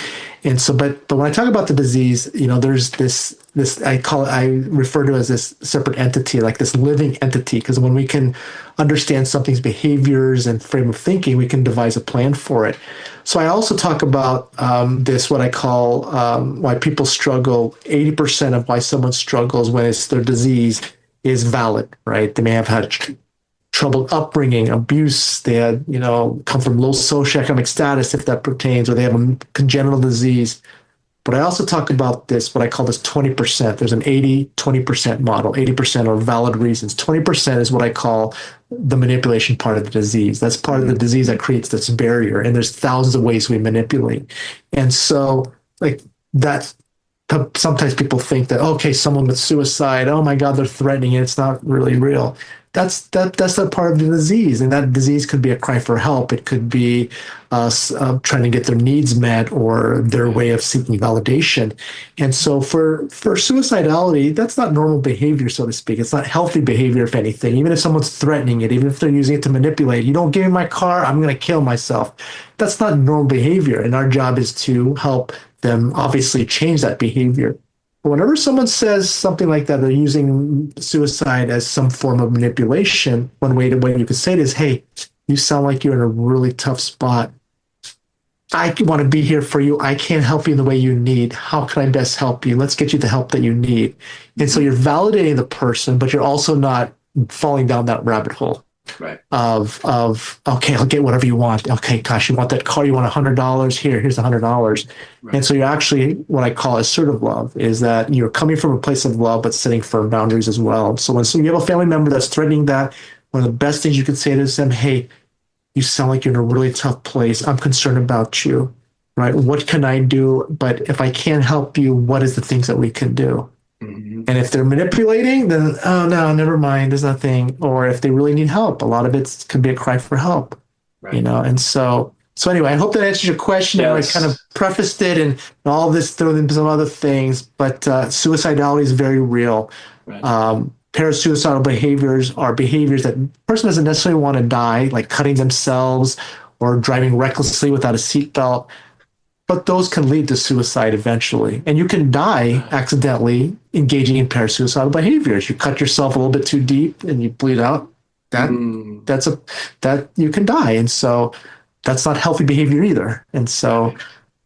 And so, but when I talk about the disease, there's this I refer to as this separate entity, like this living entity, because when we can understand something's behaviors and frame of thinking, we can devise a plan for it. So I also talk about this, what I call why people struggle. 80% of why someone struggles when it's their disease is valid, right? They may have had troubled upbringing, abuse, they had, come from low socioeconomic status, if that pertains, or they have a congenital disease. But I also talk about this, what I call this 20%. There's an 80-20% model. 80% are valid reasons. 20% is what I call the manipulation part of the disease. That's part of the disease that creates this barrier. And there's thousands of ways we manipulate. And so, like, that's, sometimes people think that, okay, someone with suicide, oh my God, they're threatening it. It's not really real. That's not part of the disease. And that disease could be a cry for help. It could be trying to get their needs met or their way of seeking validation. And so for suicidality, that's not normal behavior, so to speak. It's not healthy behavior, if anything. Even if someone's threatening it, even if they're using it to manipulate, you don't give me my car, I'm going to kill myself. That's not normal behavior. And our job is to help them obviously change that behavior. But whenever someone says something like that, they're using suicide as some form of manipulation. One way you could say it is, hey, you sound like you're in a really tough spot. I want to be here for you. I can't help you in the way you need. How can I best help you? Let's get you the help that you need. And so you're validating the person, but you're also not falling down that rabbit hole. Right. Of okay, I'll get whatever you want. Okay, gosh, you want that car? You want $100? Here's $100. Right. And so you're actually, what I call assertive love, is that you're coming from a place of love, but setting firm boundaries as well. So when you have a family member that's threatening that, one of the best things you can say to them, hey, you sound like you're in a really tough place. I'm concerned about you. right? What can I do? But if I can't help you, what is the things that we can do? Mm-hmm. And if they're manipulating, then, oh no, never mind, there's nothing. Or if they really need help, a lot of it could be a cry for help, Right. And so anyway, I hope that answers your question. Yes. I kind of prefaced it and all this, throw in some other things, but suicidality is very real. Right. Parasuicidal behaviors are behaviors that a person doesn't necessarily want to die, like cutting themselves or driving recklessly without a seatbelt. But those can lead to suicide eventually. And you can die accidentally engaging in parasuicidal behaviors. You cut yourself a little bit too deep and you bleed out. That you can die. And so that's not healthy behavior either. And so,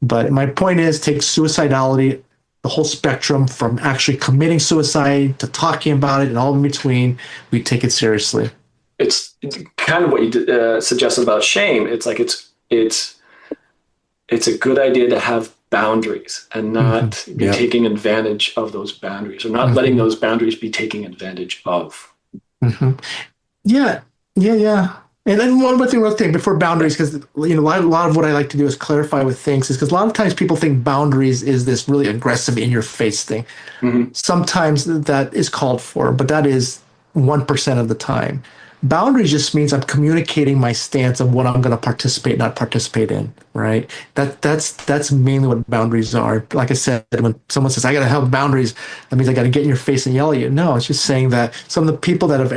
but my point is, take suicidality, the whole spectrum from actually committing suicide to talking about it and all in between, we take it seriously. It's kind of what you suggested about shame. It's like it's a good idea to have boundaries and not be taking advantage of those boundaries, or not letting those boundaries be taken advantage of. Yeah. And then one more thing, real quick, before boundaries, because a lot of what I like to do is clarify with things, is because a lot of times people think boundaries is this really aggressive, in-your-face thing. Sometimes that is called for, but that is 1% of the time. Boundaries just means I'm communicating my stance of what I'm going to participate, not participate in, right? That's mainly what boundaries are. Like I said, when someone says, I got to have boundaries, that means I got to get in your face and yell at you. No, it's just saying that some of the people that I've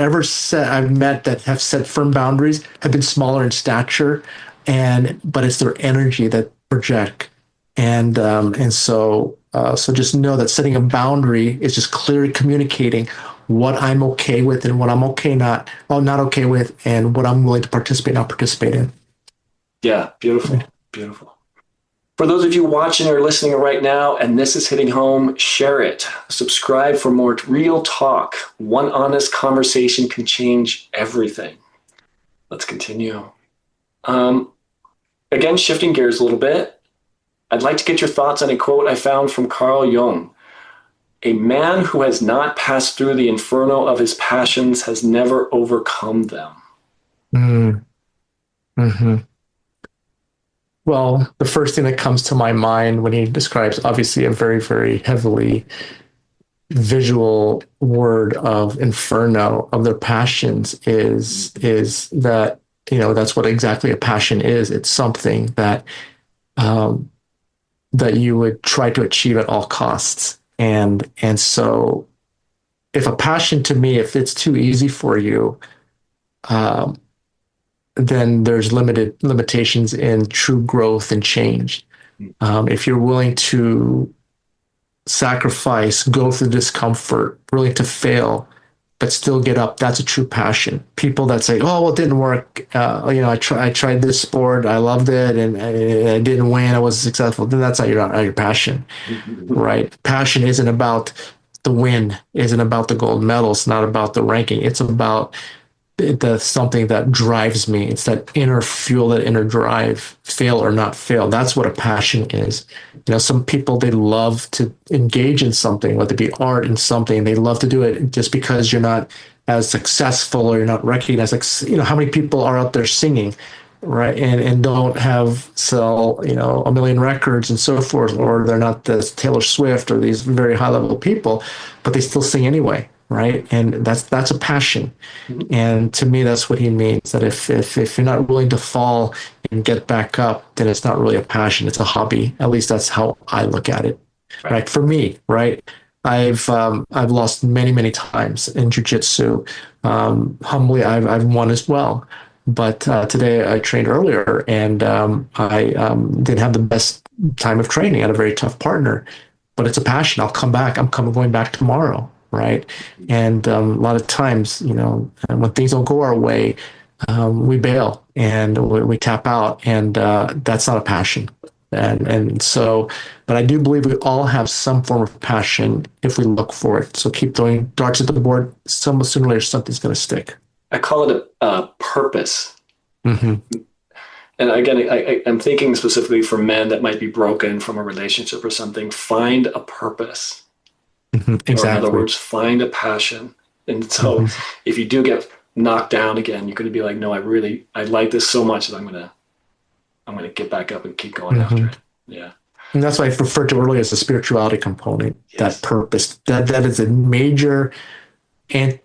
met that have set firm boundaries have been smaller in stature, but it's their energy that project. So just know that setting a boundary is just clearly communicating what I'm okay with and what I'm not okay with, and what I'm willing to participate, not participate in. Yeah, beautiful. For those of you watching or listening right now, and this is hitting home, share it. Subscribe for more real talk. One honest conversation can change everything. Let's continue. Again, shifting gears a little bit, I'd like to get your thoughts on a quote I found from Carl Jung. A man who has not passed through the inferno of his passions has never overcome them. Well, the first thing that comes to my mind when he describes, obviously, a very, very heavily visual word of inferno of their passions is that, that's what exactly a passion is. It's something that you would try to achieve at all costs. And so if a passion, to me, if it's too easy for you, then there's limitations in true growth and change. If you're willing to sacrifice, go through discomfort, willing to fail, but still get up, that's a true passion. People that say, oh, well, it didn't work. I tried this sport, I loved it, and I didn't win, I wasn't successful. Then that's not your passion, right? Passion isn't about the win, isn't about the gold medal, it's not about the ranking. It's about something that drives me. It's that inner fuel, that inner drive, fail or not fail. That's what a passion is. Some people, they love to engage in something, whether it be art in something. They love to do it just because you're not as successful or you're not recognized. Like, how many people are out there singing, right? And don't sell, 1 million records and so forth, or they're not the Taylor Swift or these very high level people, but they still sing anyway. Right. And that's a passion. And to me, that's what he means, that if you're not willing to fall and get back up, then it's not really a passion. It's a hobby. At least that's how I look at it. Right. For me, right. I've lost many, many times in jiu-jitsu. Humbly, I've won as well. But today I trained earlier, and I didn't have the best time of training. I had a very tough partner, but it's a passion. I'll come back. going back tomorrow. Right. And a lot of times, when things don't go our way, we bail and we tap out, and that's not a passion. And so, but I do believe we all have some form of passion if we look for it. So keep throwing darts at the board. Sooner or later, something's going to stick. I call it a purpose. And again, I'm thinking specifically for men that might be broken from a relationship or something. Find a purpose. Exactly. Or in other words, find a passion. And so if you do get knocked down again, you're going to be like, no, I like this so much that I'm going to get back up and keep going after it. Yeah. And that's why I referred to earlier as the spirituality component, Yes. that purpose. That is a major and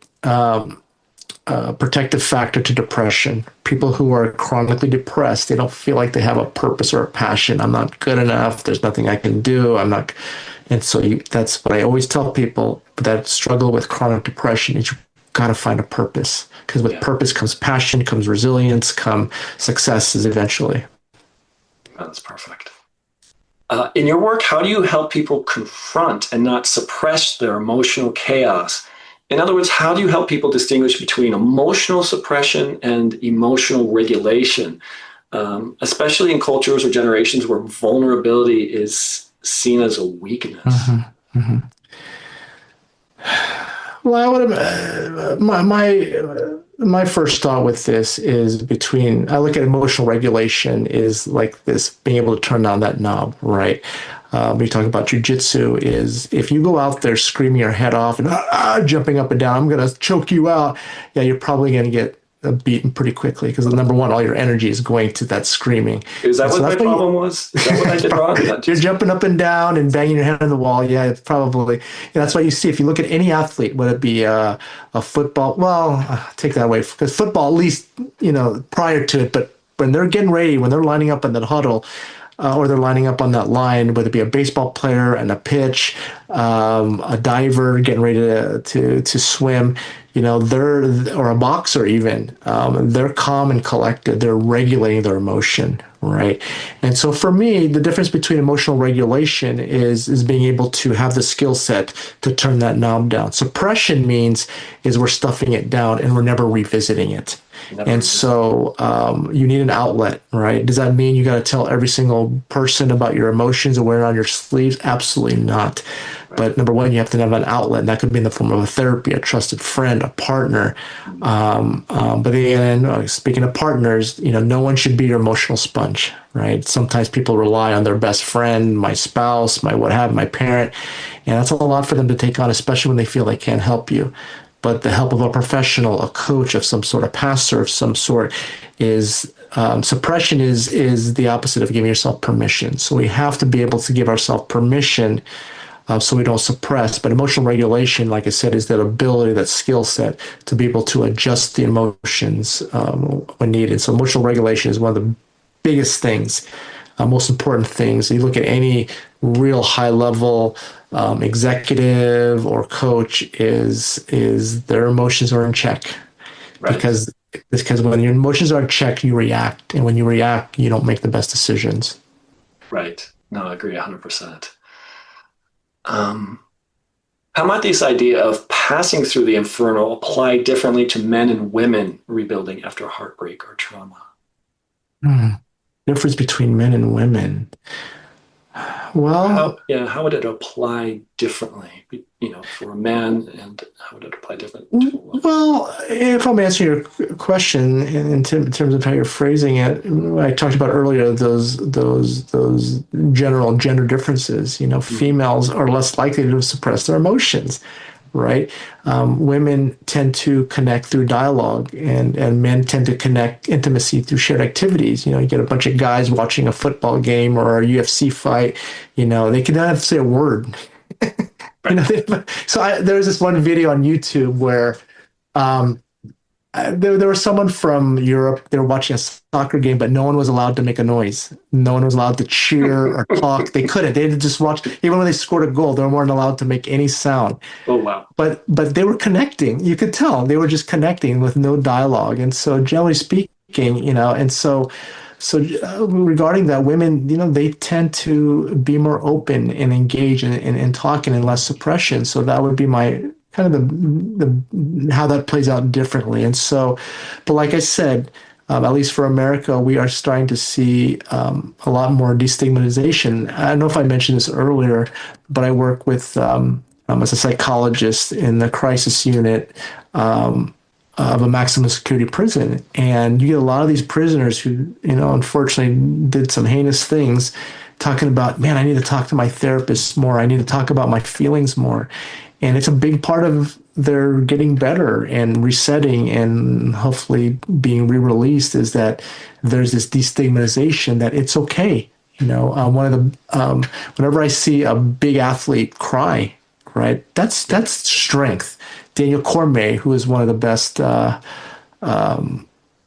protective factor to depression. People who are chronically depressed, they don't feel like they have a purpose or a passion. I'm not good enough. There's nothing I can do. I'm not. And so that's what I always tell people that struggle with chronic depression is you got to find a purpose, because with purpose comes passion, comes resilience, come successes eventually. That's perfect. In your work, how do you help people confront and not suppress their emotional chaos? In other words, how do you help people distinguish between emotional suppression and emotional regulation, especially in cultures or generations where vulnerability is seen as a weakness? Mm-hmm. Mm-hmm. Well, my first thought with this is I look at emotional regulation is like this, being able to turn down that knob, right? We talk about jiu-jitsu is if you go out there screaming your head off and jumping up and down, I'm going to choke you out. Yeah, you're probably going to get beaten pretty quickly, because number one, all your energy is going to that screaming. Is that what my problem was? Is that what I did wrong? You're jumping up and down and banging your head on the wall. Yeah, it's probably. That's why you see, if you look at any athlete, whether it be a football, take that away, because football, at least, prior to it, but when they're getting ready, when they're lining up in that huddle, or they're lining up on that line, whether it be a baseball player and a pitch, a diver getting ready to swim, or a boxer even, they're calm and collected. They're regulating their emotion, right? And so for me, the difference between emotional regulation is being able to have the skill set to turn that knob down. Suppression is we're stuffing it down and we're never revisiting it. And so you need an outlet, right? Does that mean you got to tell every single person about your emotions and wear it on your sleeves? Absolutely not. Right. But number one, you have to have an outlet, and that could be in the form of a therapy, a trusted friend, a partner. But again, speaking of partners, no one should be your emotional sponge, right? Sometimes people rely on their best friend, my spouse, my parent, and that's a lot for them to take on, especially when they feel they can't help you. But the help of a professional, a coach of some sort, a pastor of some sort, is suppression is the opposite of giving yourself permission. So we have to be able to give ourselves permission so we don't suppress. But emotional regulation, like I said, is that ability, that skill set to be able to adjust the emotions when needed. So emotional regulation is one of the biggest things, most important things. You look at any real high-level executive or coach is their emotions are in check. Right. Because when your emotions are in check, you react, and when you react, you don't make the best decisions. Right. No, I agree 100%. How might this idea of passing through the inferno apply differently to men and women rebuilding after heartbreak or trauma? Difference between men and women. Well, how would it apply differently, for a man, and how would it apply differently to a woman? Well, if I'm answering your question in terms of how you're phrasing it, I talked about earlier those general gender differences. Females are less likely to suppress their emotions, right? Women tend to connect through dialogue, and men tend to connect intimacy through shared activities. You get a bunch of guys watching a football game or a UFC fight, they can not have to say a word. Right. There's this one video on YouTube where there was someone from Europe. They were watching a soccer game, but no one was allowed to make a noise. No one was allowed to cheer or talk. They couldn't. They had to just watch. Even when they scored a goal, they weren't allowed to make any sound. Oh, wow. But they were connecting. You could tell they were just connecting with no dialogue. And so, generally speaking, and so regarding that, women, they tend to be more open and engage in talking and less suppression. So that would be my kind of the how that plays out differently. And so, but like I said, at least for America, we are starting to see a lot more destigmatization. I don't know if I mentioned this earlier, but I work with as a psychologist in the crisis unit of a maximum security prison. And you get a lot of these prisoners who, unfortunately did some heinous things, talking about, man, I need to talk to my therapist more. I need to talk about my feelings more. And it's a big part of their getting better and resetting and hopefully being re-released, is that there's this destigmatization that it's okay. One of the whenever I see a big athlete cry, right, that's strength. Daniel Cormier, who is one of the best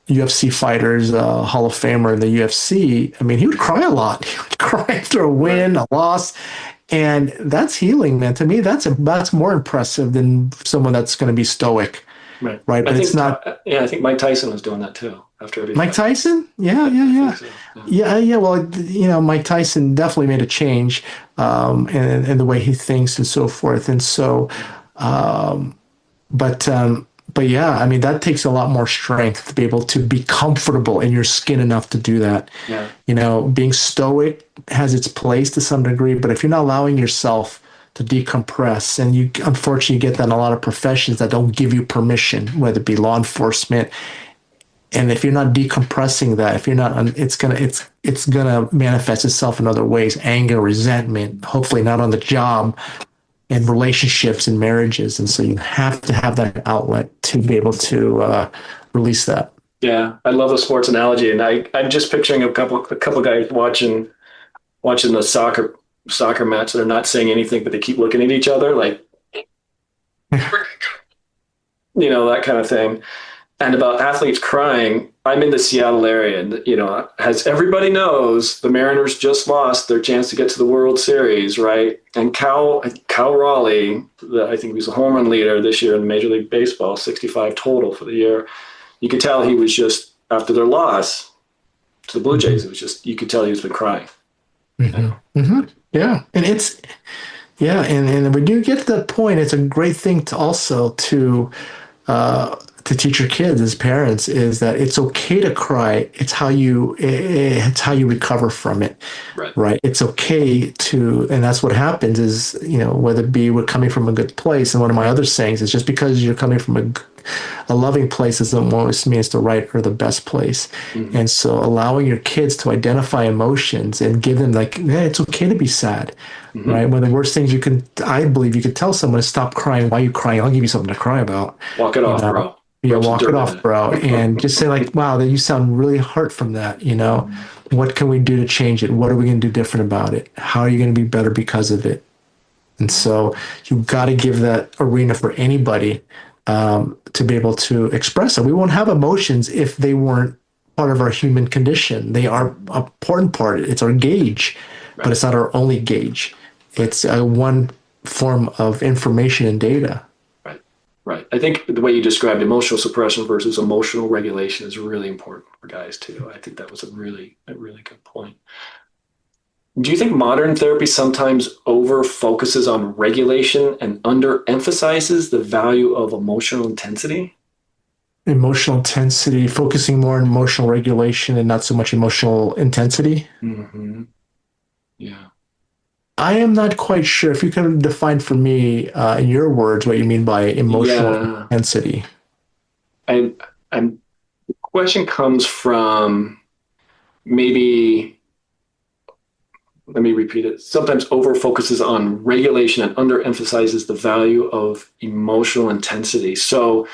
UFC fighters, Hall of Famer in the UFC. I mean, he would cry a lot. He would cry after a win, a loss, and that's healing, man. To me, that's more impressive than someone that's going to be stoic, right? But it's not. Yeah, I think Mike Tyson was doing that too after every Mike fight. Tyson, yeah. So, Yeah. Well, Mike Tyson definitely made a change, in the way he thinks and so forth, and so, but yeah, I mean, that takes a lot more strength to be able to be comfortable in your skin enough to do that. Yeah. Being stoic has its place to some degree, but if you're not allowing yourself to decompress, and you unfortunately get that in a lot of professions that don't give you permission, whether it be law enforcement, and if you're not decompressing that, if you're not, it's gonna manifest itself in other ways: anger, resentment, hopefully not on the job, and relationships and marriages. And so you have to have that outlet to be able to release that. Yeah, I love the sports analogy, and I'm just picturing a couple guys watching the soccer match. They're not saying anything, but they keep looking at each other, like, that kind of thing. And about athletes crying, I'm in the Seattle area, and as everybody knows, the Mariners just lost their chance to get to the World Series, right? And Cal Raleigh, I think he was the home run leader this year in Major League Baseball, 65 total for the year. You could tell he was just, after their loss to the Blue Jays, it was just, you could tell he's been crying. Mm-hmm. Mm-hmm. Yeah, and and when you get to that point, it's a great thing to also to teach your kids as parents, is that it's okay to cry. It's how you recover from it. Right. It's okay to, and that's what happens is, whether it be we're coming from a good place. And one of my other sayings is, just because you're coming from a loving place doesn't always mean it's the right or the best place. Mm-hmm. And so allowing your kids to identify emotions and give them it's okay to be sad. Mm-hmm. Right. One of the worst things I believe you could tell someone is, stop crying. Why are you crying? I'll give you something to cry about. Walk it off, bro. Yeah, walk it off, bro, and just say, wow, you sound really hurt from that. What can we do to change it? What are we going to do different about it? How are you going to be better because of it? And so you've got to give that arena for anybody to be able to express it. We won't have emotions if they weren't part of our human condition. They are an important part. It's our gauge, but it's not our only gauge. It's one form of information and data. Right. I think the way you described emotional suppression versus emotional regulation is really important for guys too. I think that was a really good point. Do you think modern therapy sometimes over focuses on regulation and underemphasizes the value of emotional intensity? Emotional intensity, focusing more on emotional regulation and not so much emotional intensity? Mm-hmm. Yeah. I am not quite sure. If you can define for me, in your words, what you mean by emotional intensity. The question comes from, maybe, let me repeat it. Sometimes over focuses on regulation and underemphasizes the value of emotional intensity. So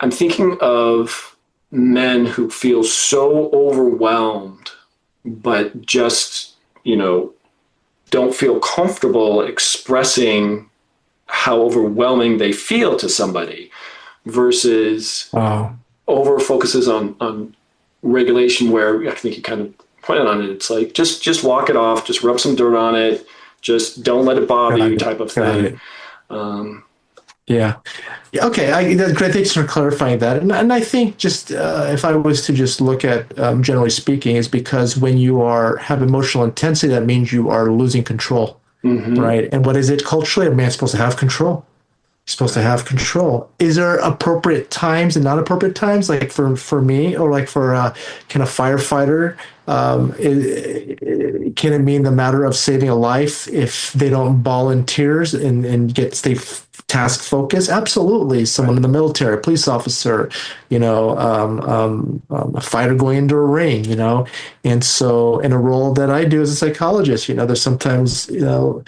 I'm thinking of men who feel so overwhelmed, but just, don't feel comfortable expressing how overwhelming they feel to somebody, versus over focuses on regulation, where I think you kind of pointed on it. It's like, just walk it off, just rub some dirt on it, just don't let it bother you, type of thing. Yeah. Okay. Great. Thanks for clarifying that. And I think just if I was to just look at, generally speaking, is because when you have emotional intensity, that means you are losing control, right? And what is it culturally? A man's supposed to have control. You're supposed to have control. Is there appropriate times and not appropriate times? Like for me, or like for can a firefighter, can it mean the matter of saving a life if they don't bawl in tears and stay task focused? Absolutely. Someone in the military, a police officer, a fighter going into a ring, and so in a role that I do as a psychologist, there's sometimes, so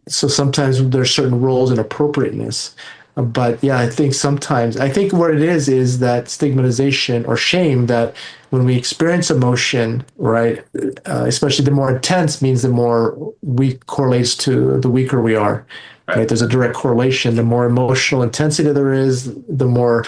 sometimes there's certain roles and appropriateness. But yeah, I think what it is that stigmatization or shame that when we experience emotion, right, especially the more intense means the more weak correlates to the weaker we are. Right? There's a direct correlation. The more emotional intensity there is, the more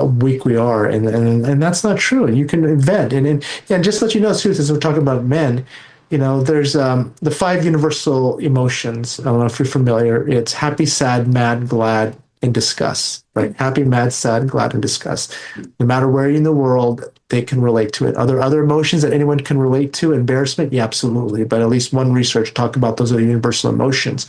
weak we are, and that's not true. You can invent and just let you know, too, since we're talking about men, there's the 5 universal emotions. I don't know if you're familiar. It's happy, sad, mad, glad, and disgust. Right? Happy, mad, sad, glad, and disgust. No matter where you're in the world, they can relate to it. Other emotions that anyone can relate to? Embarrassment, yeah, absolutely. But at least one research talked about those are the universal emotions.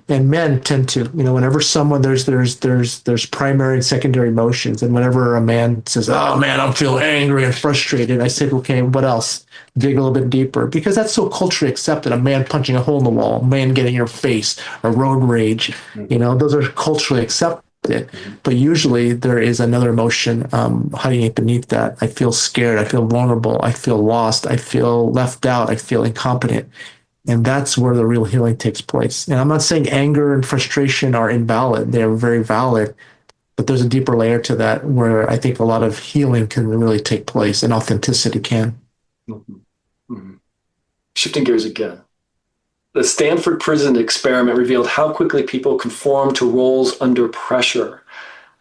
And men tend to, whenever someone there's primary and secondary emotions, and whenever a man says, "Oh man, I'm feeling angry and frustrated," I said, "Okay, what else?" Dig a little bit deeper, because that's so culturally accepted. A man punching a hole in the wall, a man getting in your face, or road rage, those are culturally accepted. But usually there is another emotion hiding beneath that. I feel scared. I feel vulnerable. I feel lost. I feel left out. I feel incompetent. And that's where the real healing takes place. And I'm not saying anger and frustration are invalid. They're very valid. But there's a deeper layer to that where I think a lot of healing can really take place, and authenticity can. Shifting gears again. The Stanford prison experiment revealed how quickly people conform to roles under pressure.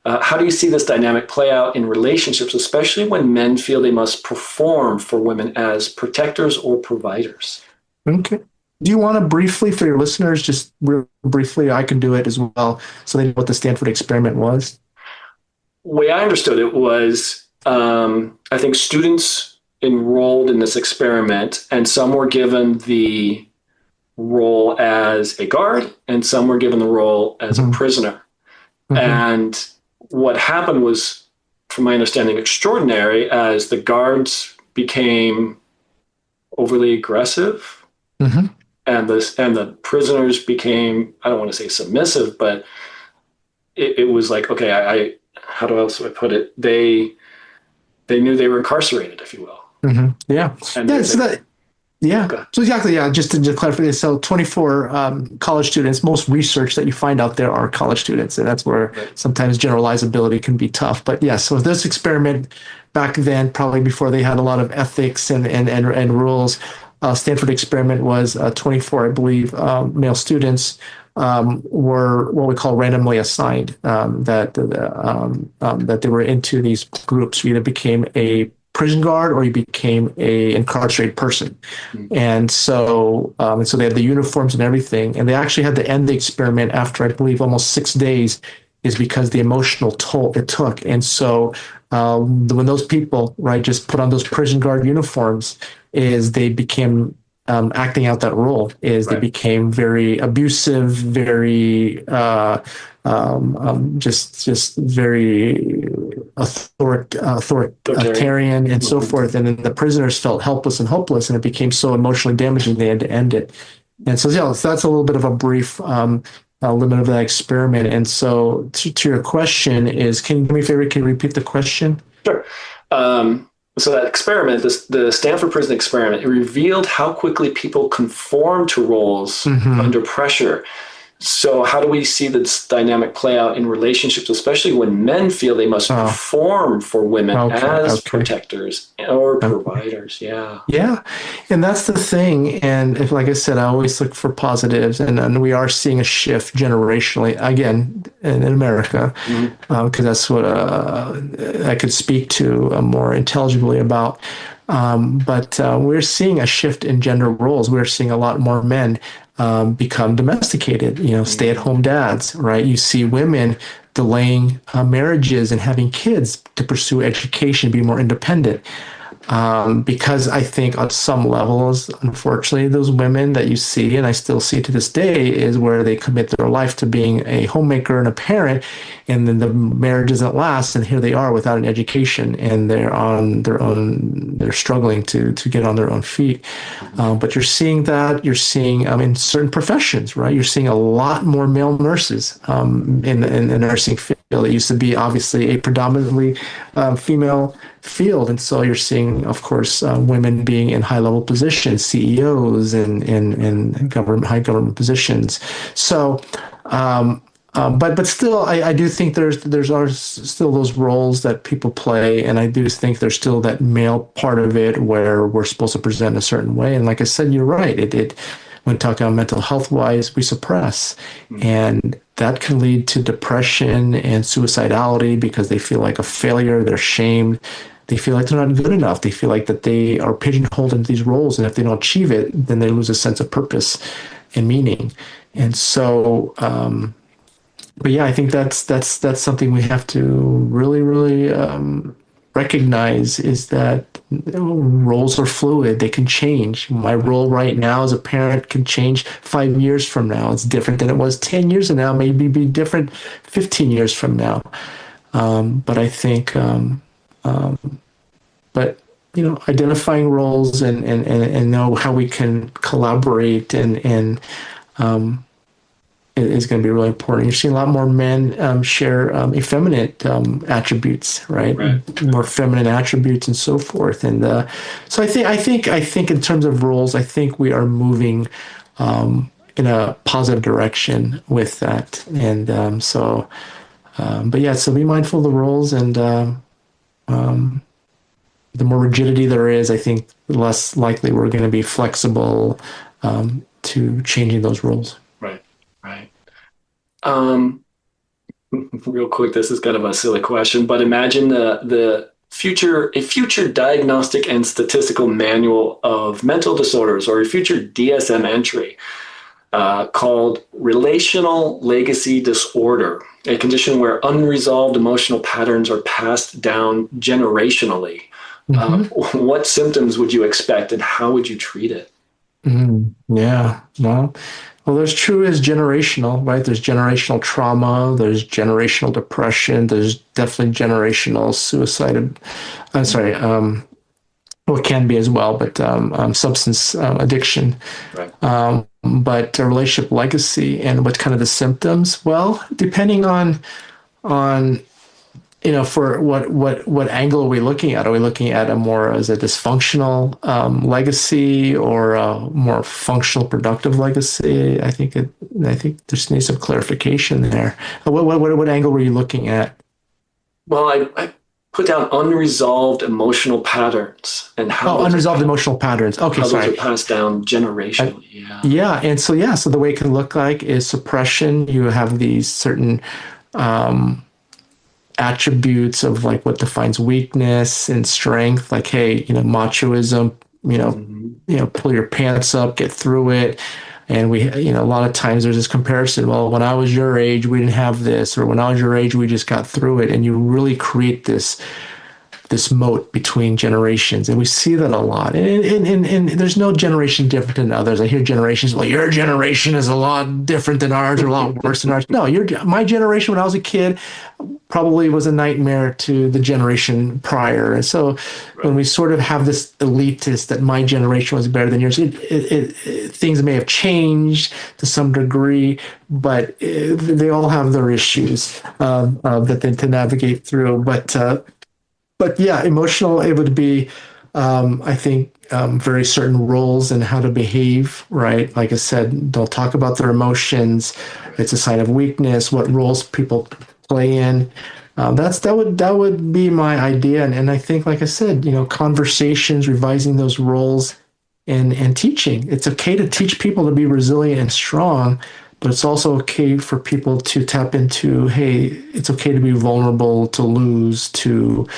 How do you see this dynamic play out in relationships, especially when men feel they must perform for women as protectors or providers? Okay. Do you want to briefly, for your listeners, just real briefly, I can do it as well, so they know what the Stanford experiment was? The way I understood it was, I think students enrolled in this experiment, and some were given the role as a guard, and some were given the role as a prisoner. And what happened was, from my understanding, extraordinary, as the guards became overly aggressive, and the prisoners became, I don't want to say submissive, but it was like, okay, how else do I put it? They knew they were incarcerated, if you will. Yeah. So exactly. Yeah. Just to clarify, so 24 college students, most research that you find out there are college students. And that's where sometimes generalizability can be tough. But yeah, so this experiment back then, probably before they had a lot of ethics and rules, Stanford experiment was 24, I believe, male students were what we call randomly assigned, that they were into these groups. You either became a prison guard or you became a incarcerated person. And so they had the uniforms and everything. And they actually had to end the experiment after, I believe, almost 6 days, is because the emotional toll it took. And so when those people, right, just put on those prison guard uniforms, is they became acting out that role, is they became very abusive, very just very authoritarian and so forth. And then the prisoners felt helpless and hopeless, and it became so emotionally damaging they had to end it. And so, yeah, so that's a little bit of a brief limit of that experiment. And so to your question is, can you do me a favor? Can you repeat the question? Sure. So that experiment, the Stanford prison experiment, it revealed how quickly people conform to roles under pressure. So how do we see this dynamic play out in relationships, especially when men feel they must perform for women as protectors or providers? Yeah. And that's the thing. And if, like I said, I always look for positives, and we are seeing a shift generationally, again, in America, because that's what I could speak to more intelligibly about. But we're seeing a shift in gender roles. We're seeing a lot more men become domesticated, stay-at-home dads, right? You see women delaying marriages and having kids to pursue education, be more independent. Because I think on some levels, unfortunately, those women that you see, and I still see to this day, is where they commit their life to being a homemaker and a parent, and then the marriage doesn't last, and here they are without an education, and they're on their own, they're struggling to get on their own feet. But you're seeing in certain professions, right? You're seeing a lot more male nurses in the nursing field. It used to be obviously a predominantly female field, and so you're seeing, of course, women being in high-level positions, CEOs and high government positions. So But still, I do think there's are still those roles that people play, and I do think there's still that male part of it where we're supposed to present a certain way. And like I said, you're right. It when talking about mental health wise, we suppress, and that can lead to depression and suicidality because they feel like a failure. They're shamed. They feel like they're not good enough. They feel like that they are pigeonholed into these roles, and if they don't achieve it, then they lose a sense of purpose and meaning. And so, but yeah, I think that's something we have to really recognize is that roles are fluid. They can change. My role right now as a parent can change 5 years from now. It's different than it was 10 years from now. Maybe be different 15 years from now. But I think, but identifying roles and know how we can collaborate and is going to be really important. You're seeing a lot more men share effeminate attributes, right? More feminine attributes and so forth. And so I think in terms of roles, I think we are moving in a positive direction with that. And but yeah, so be mindful of the roles, and the more rigidity there is, I think the less likely we're going to be flexible to changing those roles. Right. Real quick, this is kind of a silly question, but imagine a future diagnostic and statistical manual of mental disorders, or a future DSM entry called relational legacy disorder, a condition where unresolved emotional patterns are passed down generationally. What symptoms would you expect, and how would you treat it? Yeah, well, there's true as generational, right? There's generational trauma, there's generational depression, there's definitely generational suicide. I'm sorry, well, it can be as well, but substance addiction. Right. But a relationship legacy and what kind of the symptoms? Well, depending on for what angle are we looking at? Are we looking at a more as a dysfunctional legacy or a more functional, productive legacy? I think there needs some clarification there. What angle were you looking at? Well, I put down unresolved emotional patterns and how unresolved emotional patterns. Okay, how sorry. those are passed down generationally. And so the way it can look like is suppression. You have these certain attributes of like what defines weakness and strength, like, hey, machoism, pull your pants up, get through it. And we, a lot of times there's this comparison. Well, when I was your age, we didn't have this, or when I was your age, we just got through it. And you really create this moat between generations, and we see that a lot. And there's no generation different than others. I hear generations, well, your generation is a lot different than ours, or a lot worse than ours. No, my generation when I was a kid probably was a nightmare to the generation prior. And so when we sort of have this elitist that my generation was better than yours, things may have changed to some degree, but they all have their issues that they to navigate through. But yeah, emotional, it would be, I think, very certain roles and how to behave, right? Like I said, don't talk about their emotions. It's a sign of weakness, what roles people play in. That would be my idea. And I think, like I said, conversations, revising those roles and teaching. It's okay to teach people to be resilient and strong, but it's also okay for people to tap into, hey, it's okay to be vulnerable, to lose, to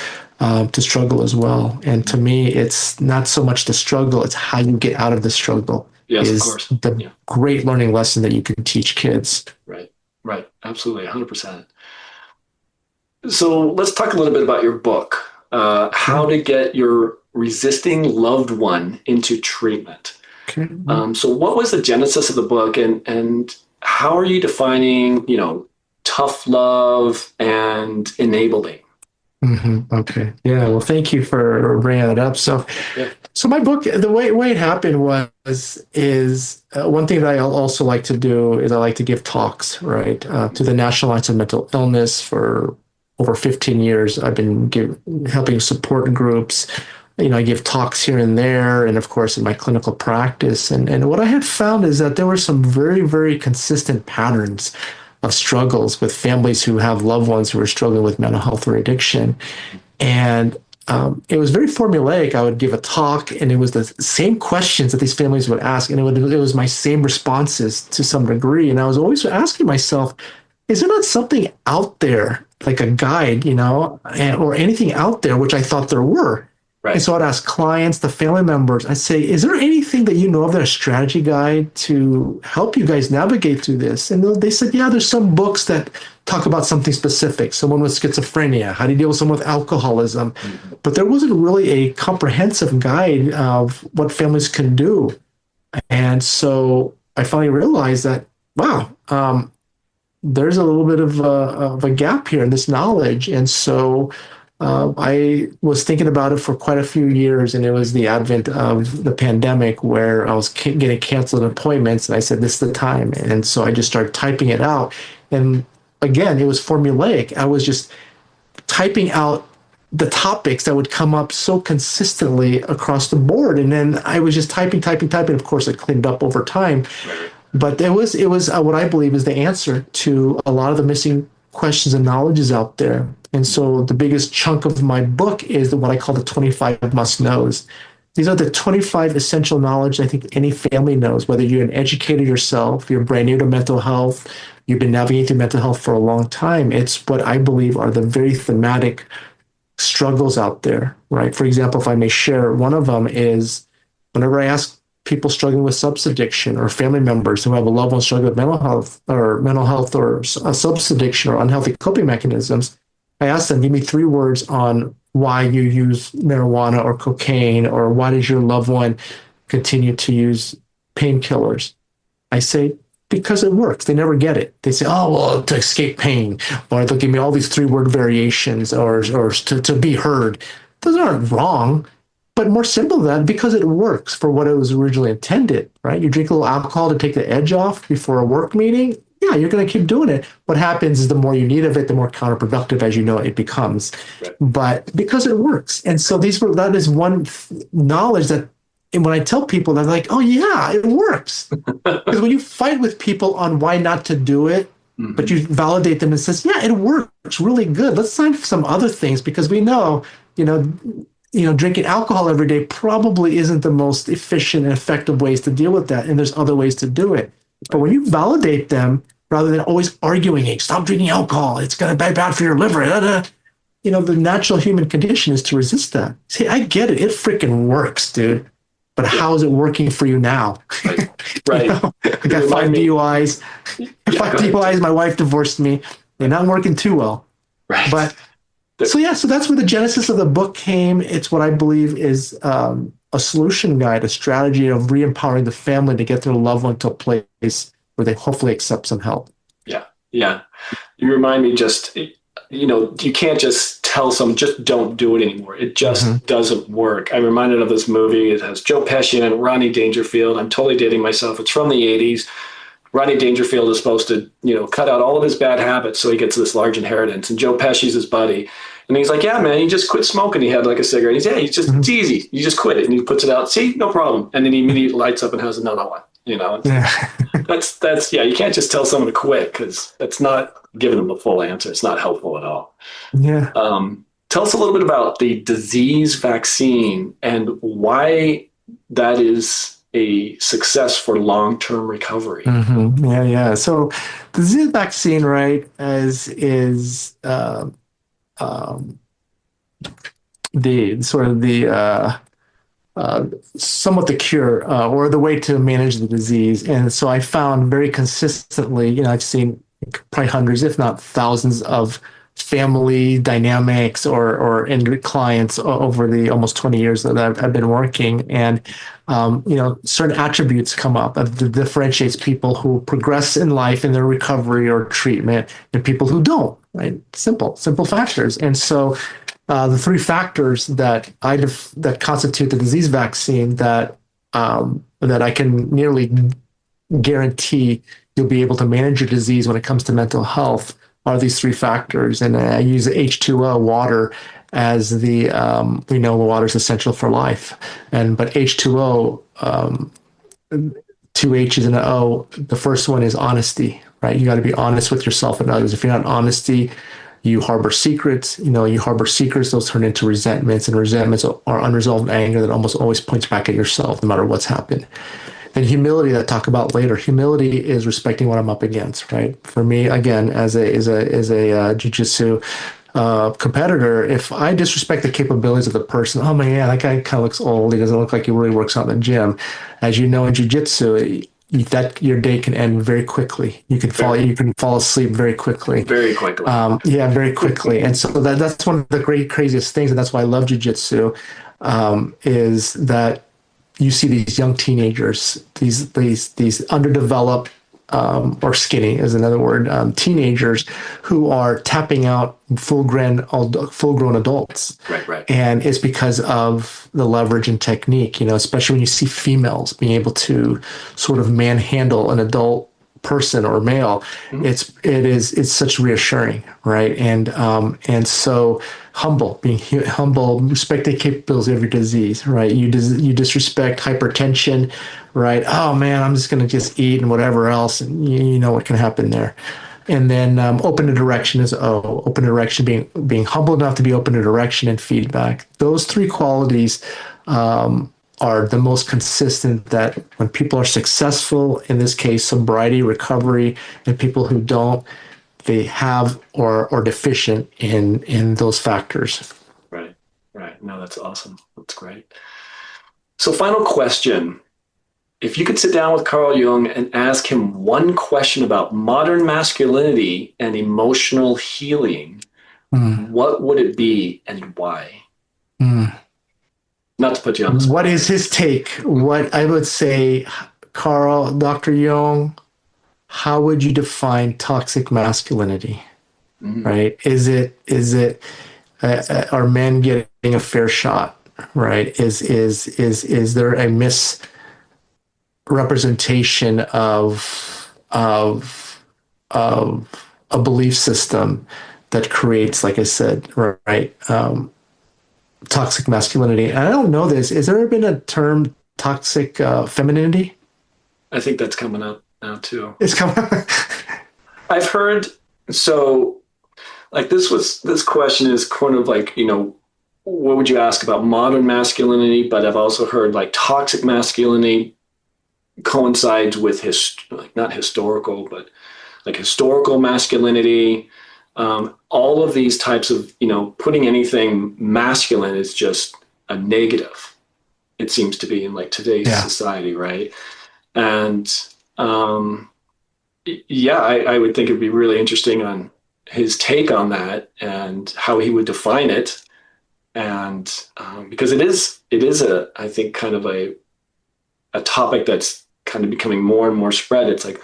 struggle as well. And to me, it's not so much the struggle, it's how you get out of the struggle. Yes, is of course. The great learning lesson that you can teach kids. Right. Absolutely. 100%. So let's talk a little bit about your book, How to Get Your Resisting Loved One into Treatment. Okay. So what was the genesis of the book, and how are you defining, tough love and enabling? Okay. Yeah. Well, thank you for bringing that up. So my book, the way it happened is one thing that I also like to do is I like to give talks, right, to the National Alliance of Mental Illness. For over 15 years, I've been helping support groups. I give talks here and there, and of course in my clinical practice. And what I had found is that there were some very, very consistent patterns of struggles with families who have loved ones who are struggling with mental health or addiction. And it was very formulaic. I would give a talk, and it was the same questions that these families would ask, and it was my same responses to some degree. And I was always asking myself, is there not something out there, like a guide, or anything out there, which I thought there were? Right. And so I'd ask clients, the family members, I'd say, is there anything that you know of, that a strategy guide to help you guys navigate through this? And they said, yeah, there's some books that talk about something specific. Someone with schizophrenia, how do you deal with someone with alcoholism? Mm-hmm. But there wasn't really a comprehensive guide of what families can do. And so I finally realized that, wow, there's a little bit of a gap here in this knowledge. And so I was thinking about it for quite a few years, and it was the advent of the pandemic where I was getting canceled appointments, and I said, this is the time. And so I just started typing it out. And again, it was formulaic. I was just typing out the topics that would come up so consistently across the board. And then I was just typing. Of course, it cleaned up over time. But it was what I believe is the answer to a lot of the missing questions and knowledges out there. And so the biggest chunk of my book is what I call the 25 must-knows. These are the 25 essential knowledge I think any family knows, whether you're an educator yourself, you're brand new to mental health, you've been navigating through mental health for a long time. It's what I believe are the very thematic struggles out there, right? For example, if I may share, one of them is whenever I ask people struggling with substance addiction or family members who have a loved one struggling with mental health or substance addiction or unhealthy coping mechanisms, I ask them, give me 3 words on why you use marijuana or cocaine, or why does your loved one continue to use painkillers? I say, because it works. They never get it. They say, oh, well, to escape pain, or they'll give me all these 3-word variations, or to be heard. Those aren't wrong, but more simple than that, because it works for what it was originally intended, right? You drink a little alcohol to take the edge off before a work meeting. Yeah, you're going to keep doing it. What happens is the more you need of it, the more counterproductive, as you know, it becomes. Right. But because it works. And so that is one knowledge that, and when I tell people, they're like, oh yeah, it works. Because when you fight with people on why not to do it, mm-hmm. but you validate them and says, yeah, it works really good. Let's sign for some other things, because we know, drinking alcohol every day probably isn't the most efficient and effective ways to deal with that. And there's other ways to do it. But when you validate them, rather than always arguing, hey, stop drinking alcohol, it's going to be bad for your liver, the natural human condition is to resist that. See, I get it. It freaking works, dude. But how is it working for you now? Right. I got 5 DUIs. 5 DUIs, my wife divorced me. They're not working too well. Right. But so that's where the genesis of the book came. It's what I believe is a solution guide, a strategy of re-empowering the family to get their loved one to a place where they hopefully accept some help. Yeah. You remind me you can't just tell someone, just don't do it anymore. It just mm-hmm. doesn't work. I'm reminded of this movie. It has Joe Pesci and Rodney Dangerfield. I'm totally dating myself. It's from the 80s. Rodney Dangerfield is supposed to, cut out all of his bad habits so he gets this large inheritance. And Joe Pesci's his buddy. And he's like, yeah, man, you just quit smoking. He had like a cigarette. He's, mm-hmm. It's easy. You just quit it. And he puts it out. See, no problem. And then he immediately lights up and has another one, That's you can't just tell someone to quit, because that's not giving them a full answer. It's not helpful at all. Yeah. Tell us a little bit about the disease vaccine and why that is a success for long-term recovery. Mm-hmm. Yeah. So the disease vaccine, right, is the sort of the somewhat the cure or the way to manage the disease. And so I found very consistently, I've seen probably hundreds, if not thousands, of family dynamics or clients over the almost 20 years that I've been working. And, certain attributes come up that differentiates people who progress in life in their recovery or treatment and people who don't, right? Simple factors. And so the 3 factors that constitute the disease vaccine that I can nearly guarantee you'll be able to manage your disease when it comes to mental health are these 3 factors. And I use H2O, water, as the, we know water is essential for life. But H2O, 2 H's and an O, the first one is honesty, right? You got to be honest with yourself and others. If you're not honesty, you harbor secrets. You harbor secrets; those turn into resentments, and resentments are unresolved anger that almost always points back at yourself, no matter what's happened. And humility, that I'll talk about later. Humility is respecting what I'm up against, right? For me, again, as a jiu-jitsu competitor, if I disrespect the capabilities of the person, oh man, that guy kind of looks old. He doesn't look like he really works out in the gym. As you know, in jiu-jitsu, that your day can end very quickly. You can fall asleep very quickly. Very quickly. Yeah, very quickly. And so that's one of the great craziest things, and that's why I love jiu-jitsu, is that you see these young teenagers, these underdeveloped or skinny is another word, teenagers who are tapping out full-grown adults. Right. And it's because of the leverage and technique, especially when you see females being able to sort of manhandle an adult person or male. It's such reassuring, right? And so being humble, respect the capabilities of your disease, right? You disrespect hypertension, right? Oh man, I'm just going to just eat and whatever else, and you know what can happen there. And then open to direction is open to direction, being humble enough to be open to direction and feedback. Those three qualities are the most consistent, that when people are successful, in this case, sobriety, recovery, and people who don't, they have or are deficient in those factors. Right. No, that's awesome. That's great. So final question. If you could sit down with Carl Jung and ask him one question about modern masculinity and emotional healing, what would it be and why? Not to put you on the spot. What is his take? What I would say, Carl, Dr. Jung, how would you define toxic masculinity? Right? Is it are men getting a fair shot? Right? Is there a misrepresentation of a belief system that creates, like I said, right? Toxic masculinity. And I don't know this. Has there ever been a term toxic femininity? I think that's coming up now too. It's coming. I've heard, so like this question is kind of like, what would you ask about modern masculinity? But I've also heard like toxic masculinity coincides with not historical, but like historical masculinity. All of these types of, putting anything masculine is just a negative. It seems to be in like today's society, right? And I would think it'd be really interesting on his take on that and how he would define it. And because it is I think kind of a topic that's kind of becoming more and more spread. It's like,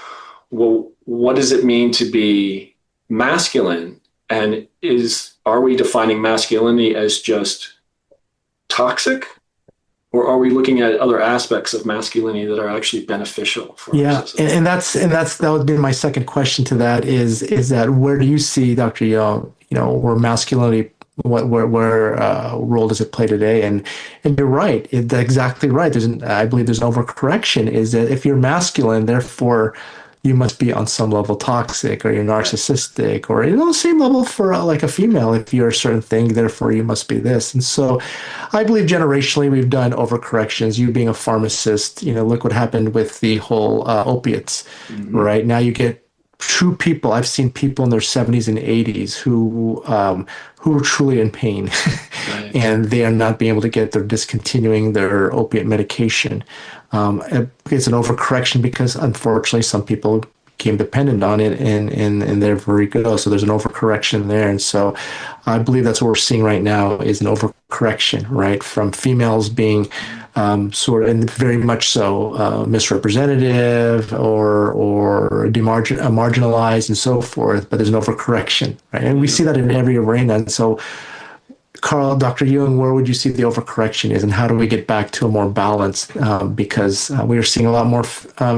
well, what does it mean to be masculine? And are we defining masculinity as just toxic, or are we looking at other aspects of masculinity that are actually beneficial for us? And that would be my second question to that is that where do you see, Dr. Jung, where masculinity, where role does it play today? And you're right, exactly right. I believe there's an overcorrection, is that if you're masculine, therefore you must be on some level toxic, or you're narcissistic, or same level for like a female. If you're a certain thing, therefore you must be this. And so I believe generationally we've done overcorrections. You being a pharmacist, look what happened with the whole opiates, right? Now you get true people. I've seen people in their 70s and 80s who are truly in pain, and they are not being able to they're discontinuing their opiate medication. It's an overcorrection because unfortunately some people became dependent on it, and they're very good. So there's an overcorrection there. And so I believe that's what we're seeing right now, is an overcorrection, right? From females being sort of, and very much so, misrepresentative or marginalized and so forth, but there's an overcorrection, right? And we see that in every arena. And so, Carl, Dr. Jung, where would you see the overcorrection is, and how do we get back to a more balance? Because we are seeing a lot more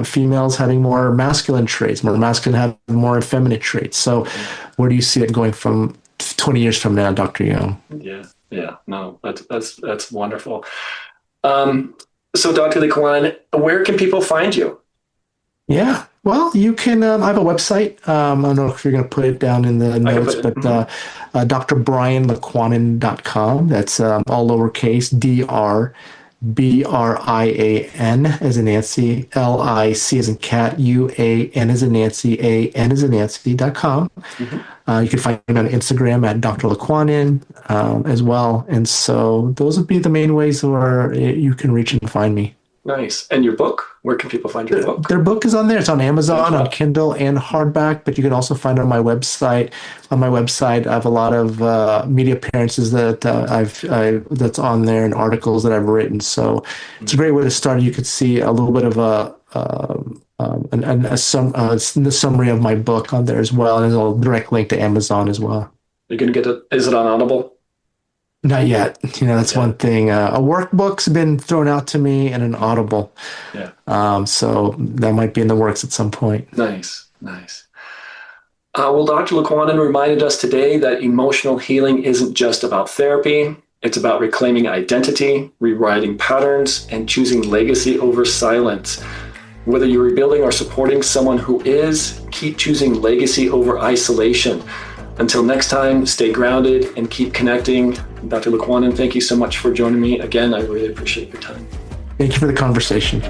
females having more masculine traits, more masculine having more effeminate traits. So where do you see it going from 20 years from now, Dr. Jung? Yeah, no, that's wonderful. So Dr. Licuanan, where can people find you? Yeah. Well, you can. I have a website. I don't know if you're going to put it down in the I can notes, put it. but drbrianlicuanan.com. That's all lowercase DRBRIAN as in Nancy, LIC as in cat, UAN as in Nancy, AN as in Nancy.com. You can find me on Instagram at Dr. Licuanan as well. And so those would be the main ways where you can reach and find me. Nice. And your book? Where can people find your book? Their book is on there. It's on Amazon, on Kindle, and hardback. But you can also find it on my website. On my website, I have a lot of media appearances that that's on there and articles that I've written. So it's a great way to start. You could see a little bit of the summary of my book on there as well, and there's a direct link to Amazon as well. You're gonna get it. Is it on Audible? Not yet. That's one thing. A workbook's been thrown out to me and an Audible. Yeah. So that might be in the works at some point. Nice. Well, Dr. Licuanan reminded us today that emotional healing isn't just about therapy. It's about reclaiming identity, rewriting patterns, and choosing legacy over silence. Whether you're rebuilding or supporting someone who is, keep choosing legacy over isolation. Until next time, stay grounded and keep connecting. Dr. Licuanan, thank you so much for joining me again. I really appreciate your time. Thank you for the conversation.